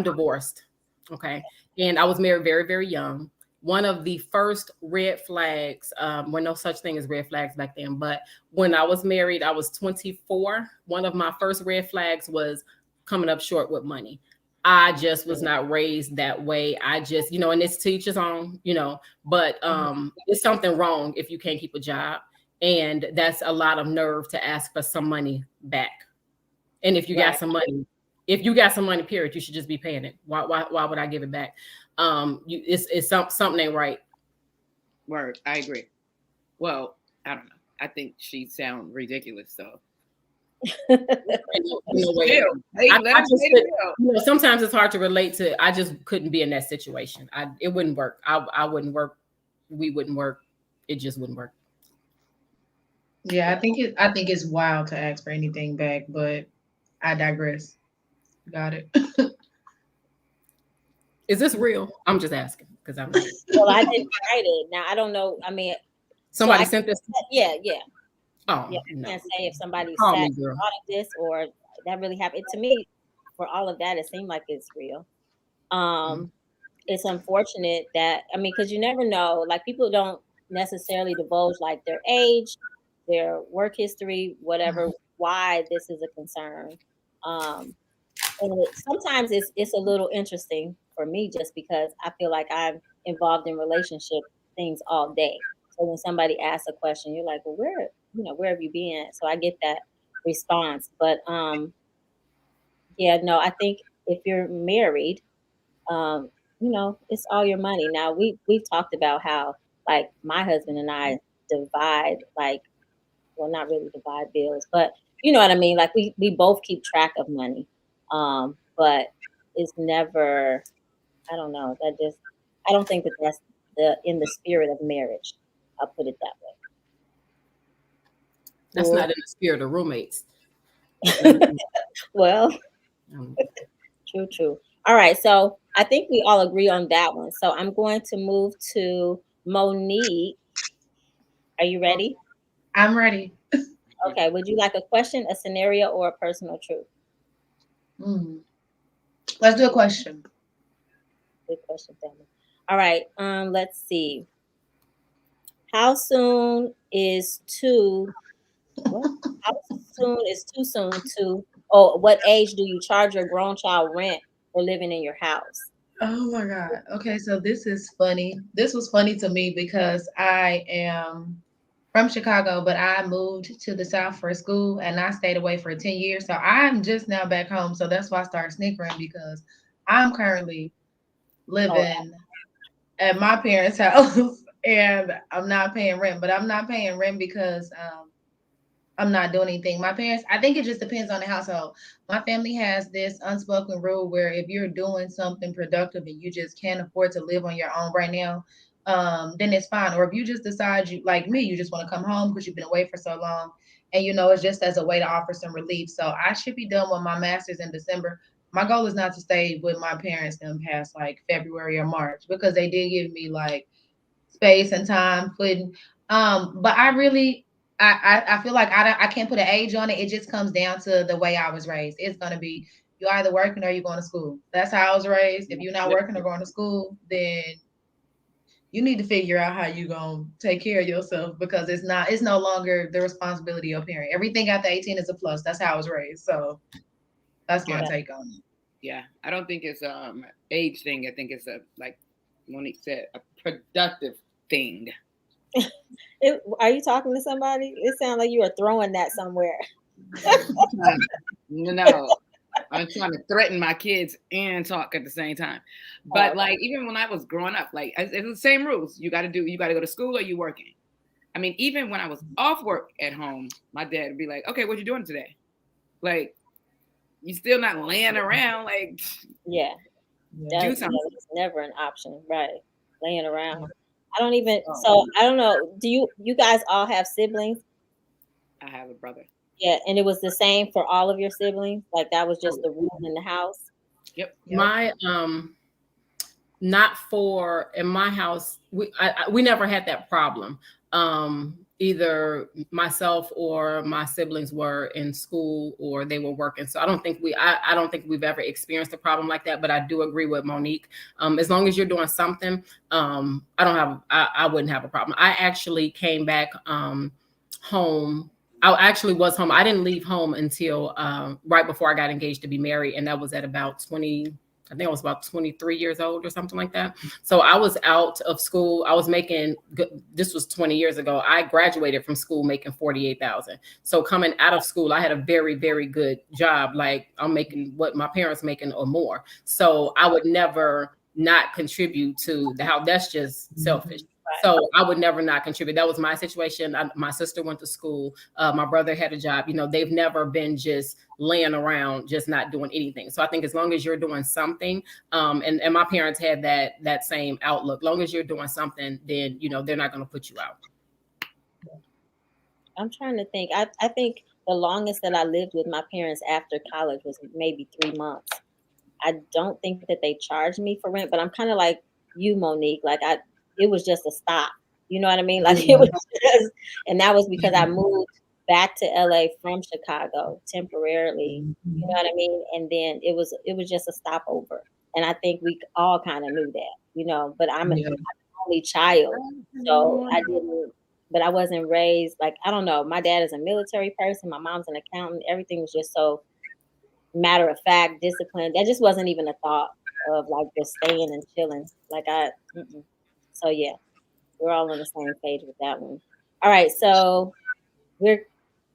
divorced. Okay. And I was married very, very young. One of the first red flags, well, no such thing as red flags back then, but when I was married, I was 24. One of my first red flags was coming up short with money. I just was not raised that way. I just, and it's to each his own, but it's something wrong if you can't keep a job. And that's a lot of nerve to ask for some money back. And if you got some money, period, you should just be paying it. Why would I give it back? It's something ain't right. Word, I agree. Well, I don't know. I think she sounds ridiculous, though. Sometimes it's hard to relate to. I just couldn't be in that situation. It wouldn't work. I wouldn't work. We wouldn't work. It just wouldn't work. Yeah, I think it's wild to ask for anything back, but I digress. Got it. Is this real? I'm just asking because I'm. Well, I didn't write it. Now I don't know. I mean, somebody sent this. Yeah. Oh, yeah. I can't say if somebody Call sat me, girl. thought of this or that really happened. To me, for all of that, it seemed like it's real. It's unfortunate that because you never know. Like people don't necessarily divulge like their age, their work history, whatever. Why this is a concern. And sometimes it's a little interesting for me just because I feel like I'm involved in relationship things all day. So when somebody asks a question, you're like, well, where have you been? So I get that response. But I think if you're married, it's all your money. Now we've talked about how like my husband and I divide not really divide bills, but you know what I mean? Like we both keep track of money. But it's never, I don't know, I don't think that that's in the spirit of marriage. I'll put it that way. That's not in the spirit of roommates. Well, true. All right. So I think we all agree on that one. So I'm going to move to Monique. Are you ready? I'm ready. Okay. Would you like a question, a scenario, or a personal truth? Let's do a question. Good question, family. All right. Let's see. How soon is too soon to? Oh, what age do you charge your grown child rent for living in your house? Oh my God. Okay, so this is funny. This was funny to me because I am from Chicago, but I moved to the South for school and I stayed away for 10 years. So I'm just now back home. So that's why I started snickering because I'm currently living at my parents' house and I'm not paying rent, but I'm not paying rent because I'm not doing anything. My parents, I think it just depends on the household. My family has this unspoken rule where if you're doing something productive and you just can't afford to live on your own right now, then it's fine. Or if you just decide you like me, you just want to come home because you've been away for so long and it's just as a way to offer some relief. So I should be done with my master's in December. My goal is not to stay with my parents in past like February or March because they did give me like space and time footing. But I really I feel like I can't put an age on it. It just comes down to the way I was raised. It's gonna be you either working or you're going to school. That's how I was raised. If you're not working or going to school, then you need to figure out how you're gonna take care of yourself because it's no longer the responsibility of parent. Everything after 18 is a plus. That's how I was raised. So that's my take on it. Yeah, I don't think it's age thing. I think it's like Monique said, a productive thing. Are you talking to somebody? It sounds like you are throwing that somewhere. No, I'm trying to threaten my kids and talk at the same time. But like even when I was growing up, like it's the same rules. You got to go to school or you working. I mean, even when I was off work at home, my dad would be like, "Okay, what you doing today?" Like, You still not laying around like Yeah, do that something. was never an option, right? Laying around. I don't even. So I don't know. Do you guys all have siblings? I have a brother. Yeah, and it was the same for all of your siblings. Like that was just Oh, the rule in the house. yep. My not for in my house. We never had that problem. Either myself or my siblings were in school or they were working. So I don't think we've ever experienced a problem like that. But I do agree with Monique. As long as you're doing something, I wouldn't have a problem. I actually came back home. I actually was home. I didn't leave home until right before I got engaged to be married, and that was at about 20. I think I was about 23 years old or something like that. So I was out of school. I was making, this was 20 years ago. I graduated from school making 48,000. So coming out of school, I had a very, very good job. Like I'm making what my parents making or more. So I would never not contribute to the house. That's just selfish. So I would never not contribute. That was my situation. My sister went to school. My brother had a job. They've never been just laying around, just not doing anything. So I think as long as you're doing something, and my parents had that same outlook. Long as you're doing something, then they're not going to put you out. I'm trying to think. I think the longest that I lived with my parents after college was maybe 3 months. I don't think that they charged me for rent, but I'm kind of like you, Monique. Like it was just a stop. You know what I mean? Like it was just, and that was because I moved back to LA from Chicago temporarily. You know what I mean? And then it was just a stopover. And I think we all kind of knew that, but I'm an only child, so I didn't. But I wasn't raised like I don't know. My dad is a military person. My mom's an accountant. Everything was just so matter of fact, discipline. That just wasn't even a thought of like just staying and chilling. So yeah, we're all on the same page with that one. All right, so we're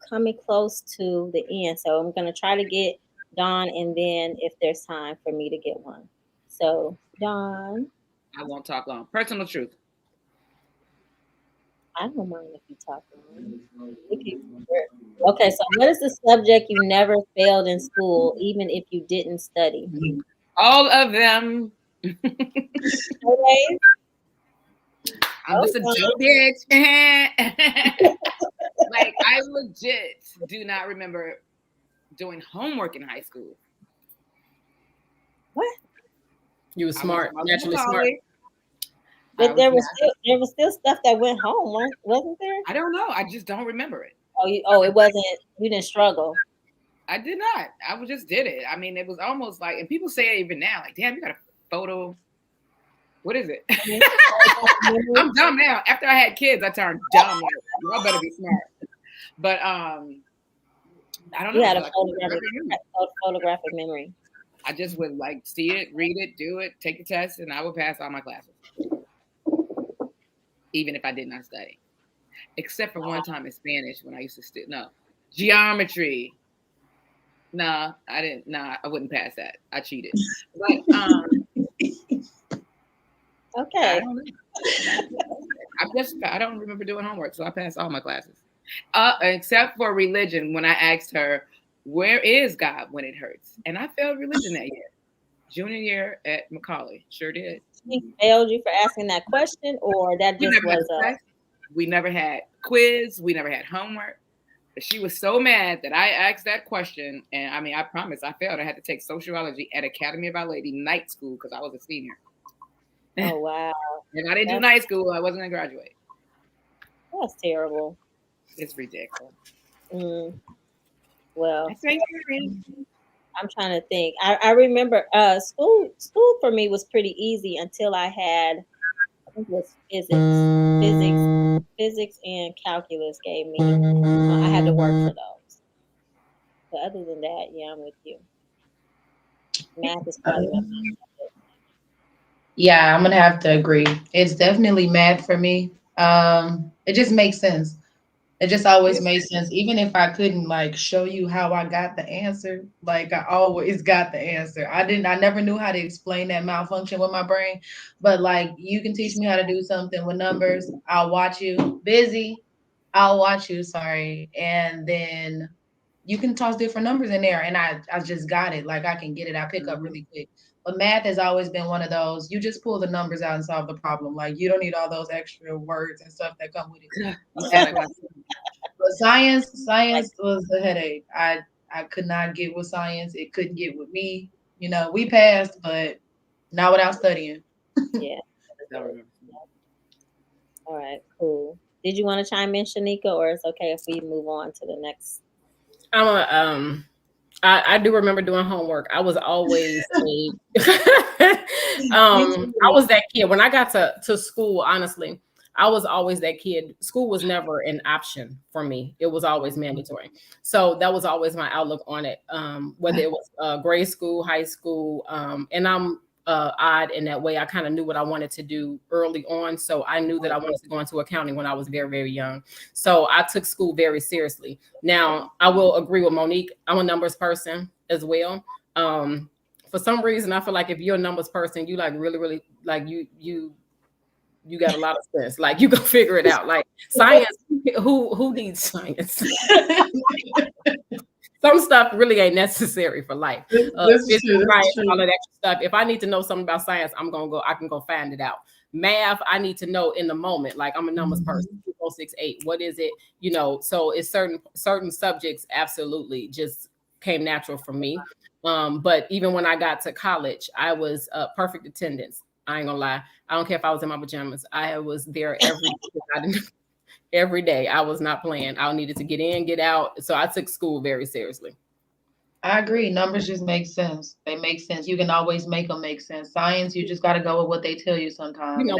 coming close to the end. So I'm gonna try to get Dawn, and then if there's time for me to get one. So Dawn, I won't talk long. Personal truth. I don't mind if you talk long. Okay, so what is the subject you never failed in school, even if you didn't study? All of them. Okay. I'm just a Joe bitch. Like I legit do not remember doing homework in high school. What? You were smart, naturally smart. But there was still stuff that went home, wasn't there? I don't know. I just don't remember it. It wasn't. You didn't struggle. I did not. I just did it. I mean, it was almost like, and people say it even now, like, damn, you got a photo. What is it? I'm dumb now. After I had kids, I turned dumb. Like, y'all better be smart. But I don't know. You had a photographic memory. I just would like see it, read it, do it, take the test, and I would pass all my classes, even if I did not study. Except for one time in Spanish when I used to no geometry. Nah, I didn't. Nah, I wouldn't pass that. I cheated. But okay. I don't remember doing homework, so I passed all my classes, except for religion. When I asked her, "Where is God when it hurts?" and I failed religion that year, junior year at Macaulay. Sure did. She failed you for asking that question, or that just was a. We never had quiz. We never had homework. But she was so mad that I asked that question. And I mean, I promise I failed. I had to take sociology at Academy of Our Lady night school because I was a senior. Oh, wow. If I didn't do night school, I wasn't going to graduate. That's terrible. It's ridiculous. Well, I'm trying to think. I remember school for me was pretty easy until I had, I think it was physics and calculus gave me. I had to work for those. But other than that, yeah, I'm with you. Math is probably my favorite. Yeah, I'm gonna have to agree. It's definitely math for me. It just makes sense. It just always made sense. Even if I couldn't like show you how I got the answer, like I always got the answer. I never knew how to explain that malfunction with my brain. But like you can teach me how to do something with numbers. I'll watch you. I'll watch you, sorry. And then you can toss different numbers in there, and I just got it. Like I can get it. I pick up really quick. But math has always been one of those. You just pull the numbers out and solve the problem. Like you don't need all those extra words and stuff that come with it. But science was a headache. I could not get with science. It couldn't get with me. You know, we passed, but not without studying. Yeah. All right, cool. Did you want to chime in, Shaneka, or it's okay if we move on to the next? I do remember doing homework. I was always I was that kid when I got to school. Honestly, I was always that kid. School was never an option for me. It was always mandatory. So that was always my outlook on it. Whether it was grade school, high school, and I'm odd in that way. I kind of knew what I wanted to do early on. So I knew that I wanted to go into accounting when I was very, very young. So I took school very seriously. Now, I will agree with Monique. I'm a numbers person as well. For some reason, I feel like if you're a numbers person, you like really, really like you got a lot of sense. Like you go figure it out. Like science, who needs science? Some stuff really ain't necessary for life. Science, all of that stuff. If I need to know something about science, I can go find it out. Math, I need to know in the moment. Like I'm a numbers person. 2068. What is it? You know, so it's certain subjects absolutely just came natural for me. But even when I got to college, I was perfect attendance. I ain't gonna lie. I don't care if I was in my pajamas. I was there every day. I was not playing. I needed to get in, get out. So I took school very seriously. I agree. Numbers just make sense. They make sense. You can always make them make sense. Science, you just got to go with what they tell you sometimes. You know,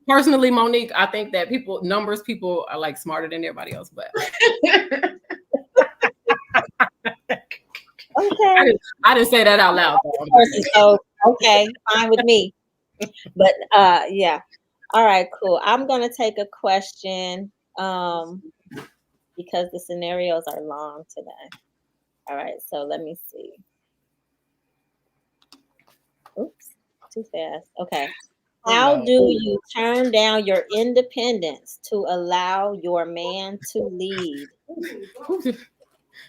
personally, Monique, I think that numbers people are like smarter than everybody else. But okay, I didn't say that out loud. So okay, fine with me. But yeah. All right, cool. I'm gonna take a question because the scenarios are long today. All right, so let me see. Oops, too fast. Okay. How do you turn down your independence to allow your man to lead?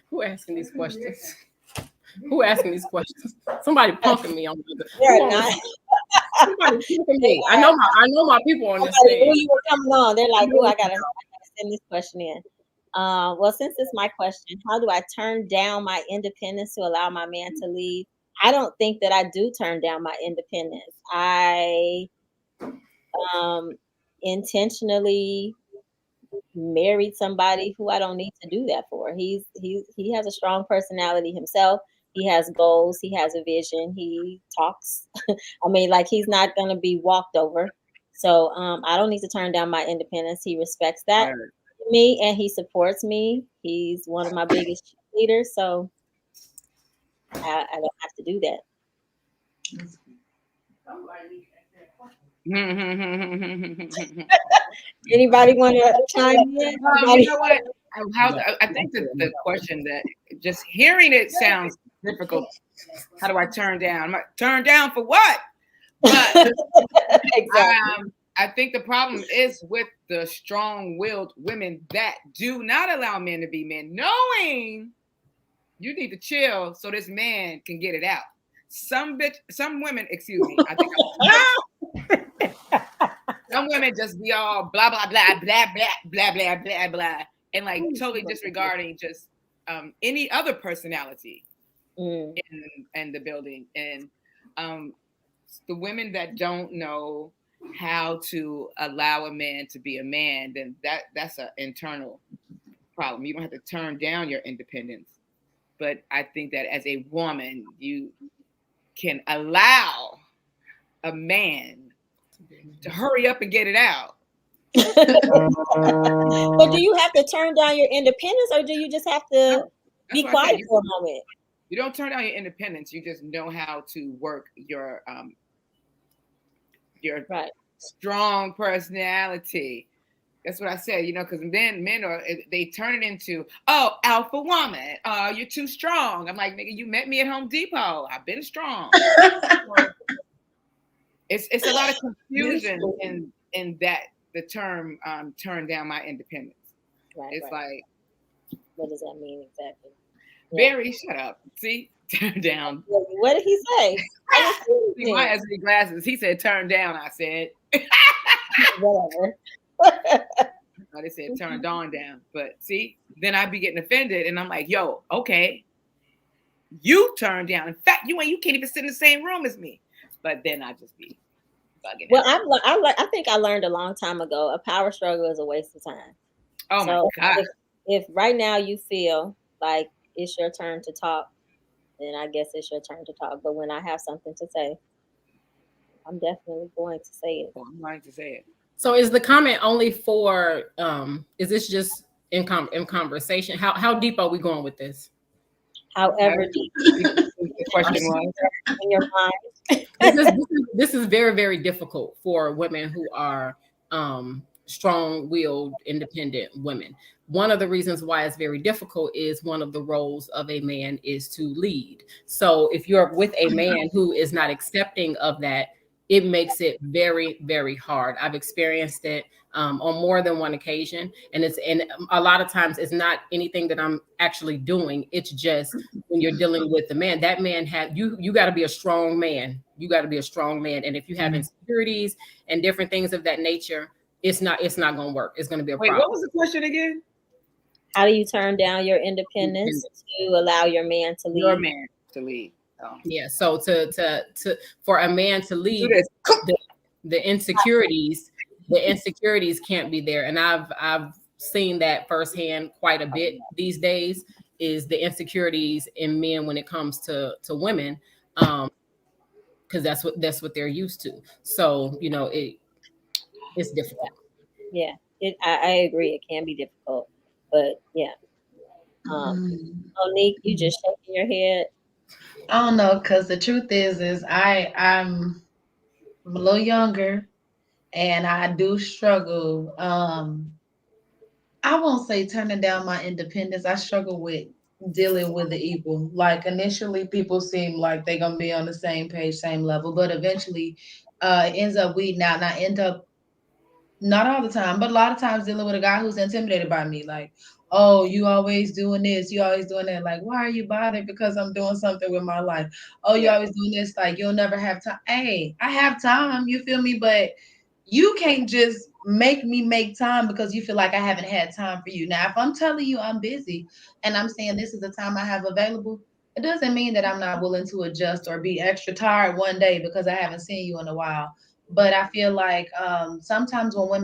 Who asking these questions? Who asking these questions? Somebody punking me on the. Somebody punking me. I know my people on this stage. You were coming on. They're like, "Oh, I gotta send this question in." Well, since it's my question, how do I turn down my independence to allow my man to lead? I don't think that I do turn down my independence. I intentionally married somebody who I don't need to do that for. He has a strong personality himself. He has goals. He has a vision. He talks. I mean, like he's not going to be walked over. So I don't need to turn down my independence. He respects that me and he supports me. He's one of my biggest leaders. So I don't have to do that. Anybody want to chime in? You know what? I think the question that just hearing it sounds difficult. How do I turn down? Turn down for what? But exactly. I think the problem is with the strong-willed women that do not allow men to be men, knowing you need to chill so this man can get it out. Some women, excuse me, I think some women just be all blah blah blah blah blah blah blah blah blah, and like totally disregarding just any other personality in the building. And the women that don't know how to allow a man to be a man, then that's an internal problem. You don't have to turn down your independence, but I think that as a woman, you can allow a man to hurry up and get it out. But do you have to turn down your independence, or do you just have to be quiet for a moment? You don't turn down your independence. You just know how to work your strong personality. That's what I said, you know, because then men they turn it into, oh, alpha woman. You're too strong. I'm like, nigga, you met me at Home Depot. I've been strong. It's a lot of confusion in that the term turn down my independence. It's like What does that mean exactly? Yeah. Barry, shut up. See, turn down. What did he say? See, my has glasses. He said turn down. I said. Whatever. They said turn Dawn down. But see, then I'd be getting offended, and I'm like, yo, okay, you turn down. In fact, you can't even sit in the same room as me. But then I just be bugging. Well, I think I learned a long time ago, a power struggle is a waste of time. Oh so my God. If right now you feel like it's your turn to talk, then I guess it's your turn to talk. But when I have something to say, I'm definitely going to say it. I'm going to say it. So is the comment only for, is this just in conversation? How deep are we going with this? However deep the question was in your mind. This is very, very difficult for women who are strong-willed, independent women. One of the reasons why it's very difficult is one of the roles of a man is to lead. So if you're with a man who is not accepting of that, it makes it very, very hard. I've experienced it on more than one occasion. And a lot of times it's not anything that I'm actually doing. It's just when you're dealing with the man, that man you got to be a strong man. You got to be a strong man. And if you have insecurities and different things of that nature, it's not going to work. It's going to be a problem. What was the question again? How do you turn down your independence to allow your man to lead? Your man to lead. Oh. Yeah. So for a man to lead, the insecurities can't be there. And I've seen that firsthand quite a bit these days, is the insecurities in men when it comes to women, because that's what they're used to. So it's difficult. Yeah, I agree. It can be difficult, but yeah. Monique, you just shaking your head. I don't know, because the truth is I'm a little younger, and I do struggle. I won't say turning down my independence. I struggle with dealing with the equal. Like initially, people seem like they're gonna be on the same page, same level, but eventually, it ends up weeding out, and I end up not all the time, but a lot of times dealing with a guy who's intimidated by me. Like, oh, you always doing this, you always doing that. Like, why are you bothered? Because I'm doing something with my life. Oh, you always doing this. Like, you'll never have time. Hey, I have time. You feel me? But you can't just make me make time because you feel like I haven't had time for you. Now, if I'm telling you I'm busy and I'm saying this is the time I have available, it doesn't mean that I'm not willing to adjust or be extra tired one day because I haven't seen you in a while. But I feel like sometimes when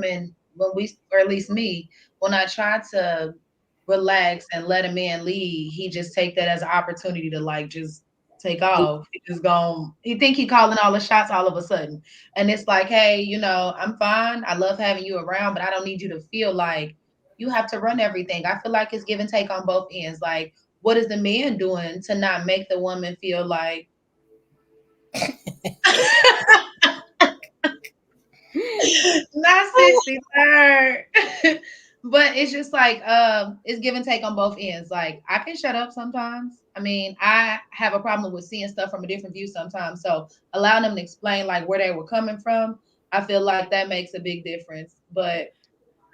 we, or at least me, when I try to relax and let a man lead, he just take that as an opportunity to like just take off. He think he calling all the shots all of a sudden. And it's like, hey, I'm fine. I love having you around, but I don't need you to feel like you have to run everything. I feel like it's give and take on both ends. Like, what is the man doing to not make the woman feel like not 63rd. But it's just like it's give and take on both ends. Like I can shut up sometimes. I mean, I have a problem with seeing stuff from a different view sometimes. So allowing them to explain like where they were coming from, I feel like that makes a big difference. But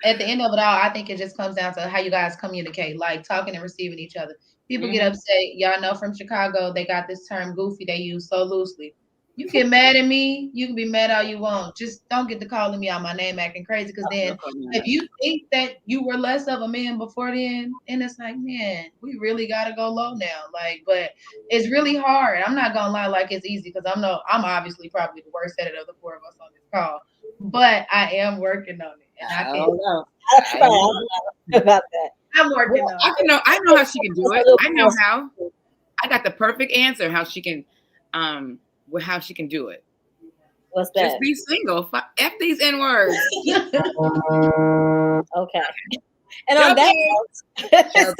at the end of it all, I think it just comes down to how you guys communicate, like talking and receiving each other. People get upset. Y'all know from Chicago, they got this term goofy they use so loosely. You get mad at me, you can be mad all you want. Just don't get to calling me out my name acting crazy. Because then if you think that you were less of a man before then, and it's like, man, we really gotta go low now. Like, but it's really hard. I'm not gonna lie like it's easy because I'm obviously probably the worst at it of the four of us on this call. But I am working on it. And I don't know about that. I'm working on it. I know how she can do it. I know how. I got the perfect answer how she can do it. What's that? Just be single. F these N words. Okay. And on that note, it's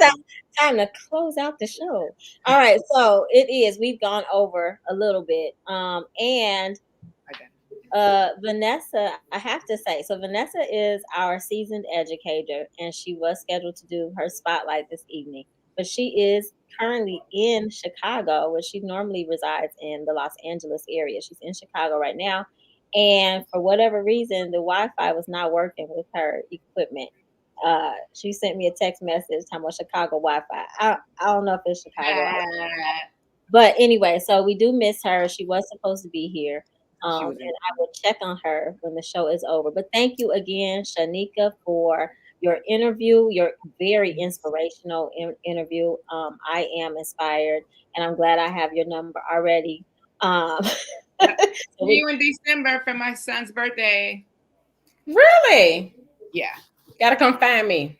time to close out the show. All right. So it is. We've gone over a little bit. And Vanessa, I have to say, so Vanessa is our seasoned educator, and she was scheduled to do her spotlight this evening, but she is currently in Chicago, where she normally resides in the Los Angeles area. She's in Chicago right now, and for whatever reason, the Wi-Fi was not working with her equipment. she sent me a text message talking about Chicago Wi-Fi. I don't know if it's Chicago Wi-Fi. But anyway, so we do miss her. She was supposed to be here. And I will check on her when the show is over. But thank you again, Shaneka, for your interview, your very inspirational interview. I am inspired, and I'm glad I have your number already. See you in December for my son's birthday. Really? Yeah. Gotta come find me.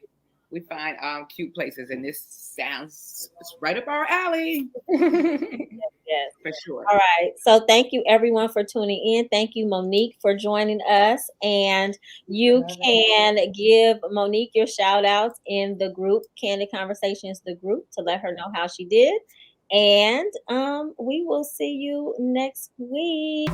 We find cute places, and this sounds it's right up our alley. Yes, for sure. All right. So thank you everyone for tuning in. Thank you, Monique, for joining us. And you can give Monique your shout outs in the group, Candid Conversations, the group, to let her know how she did. And we will see you next week.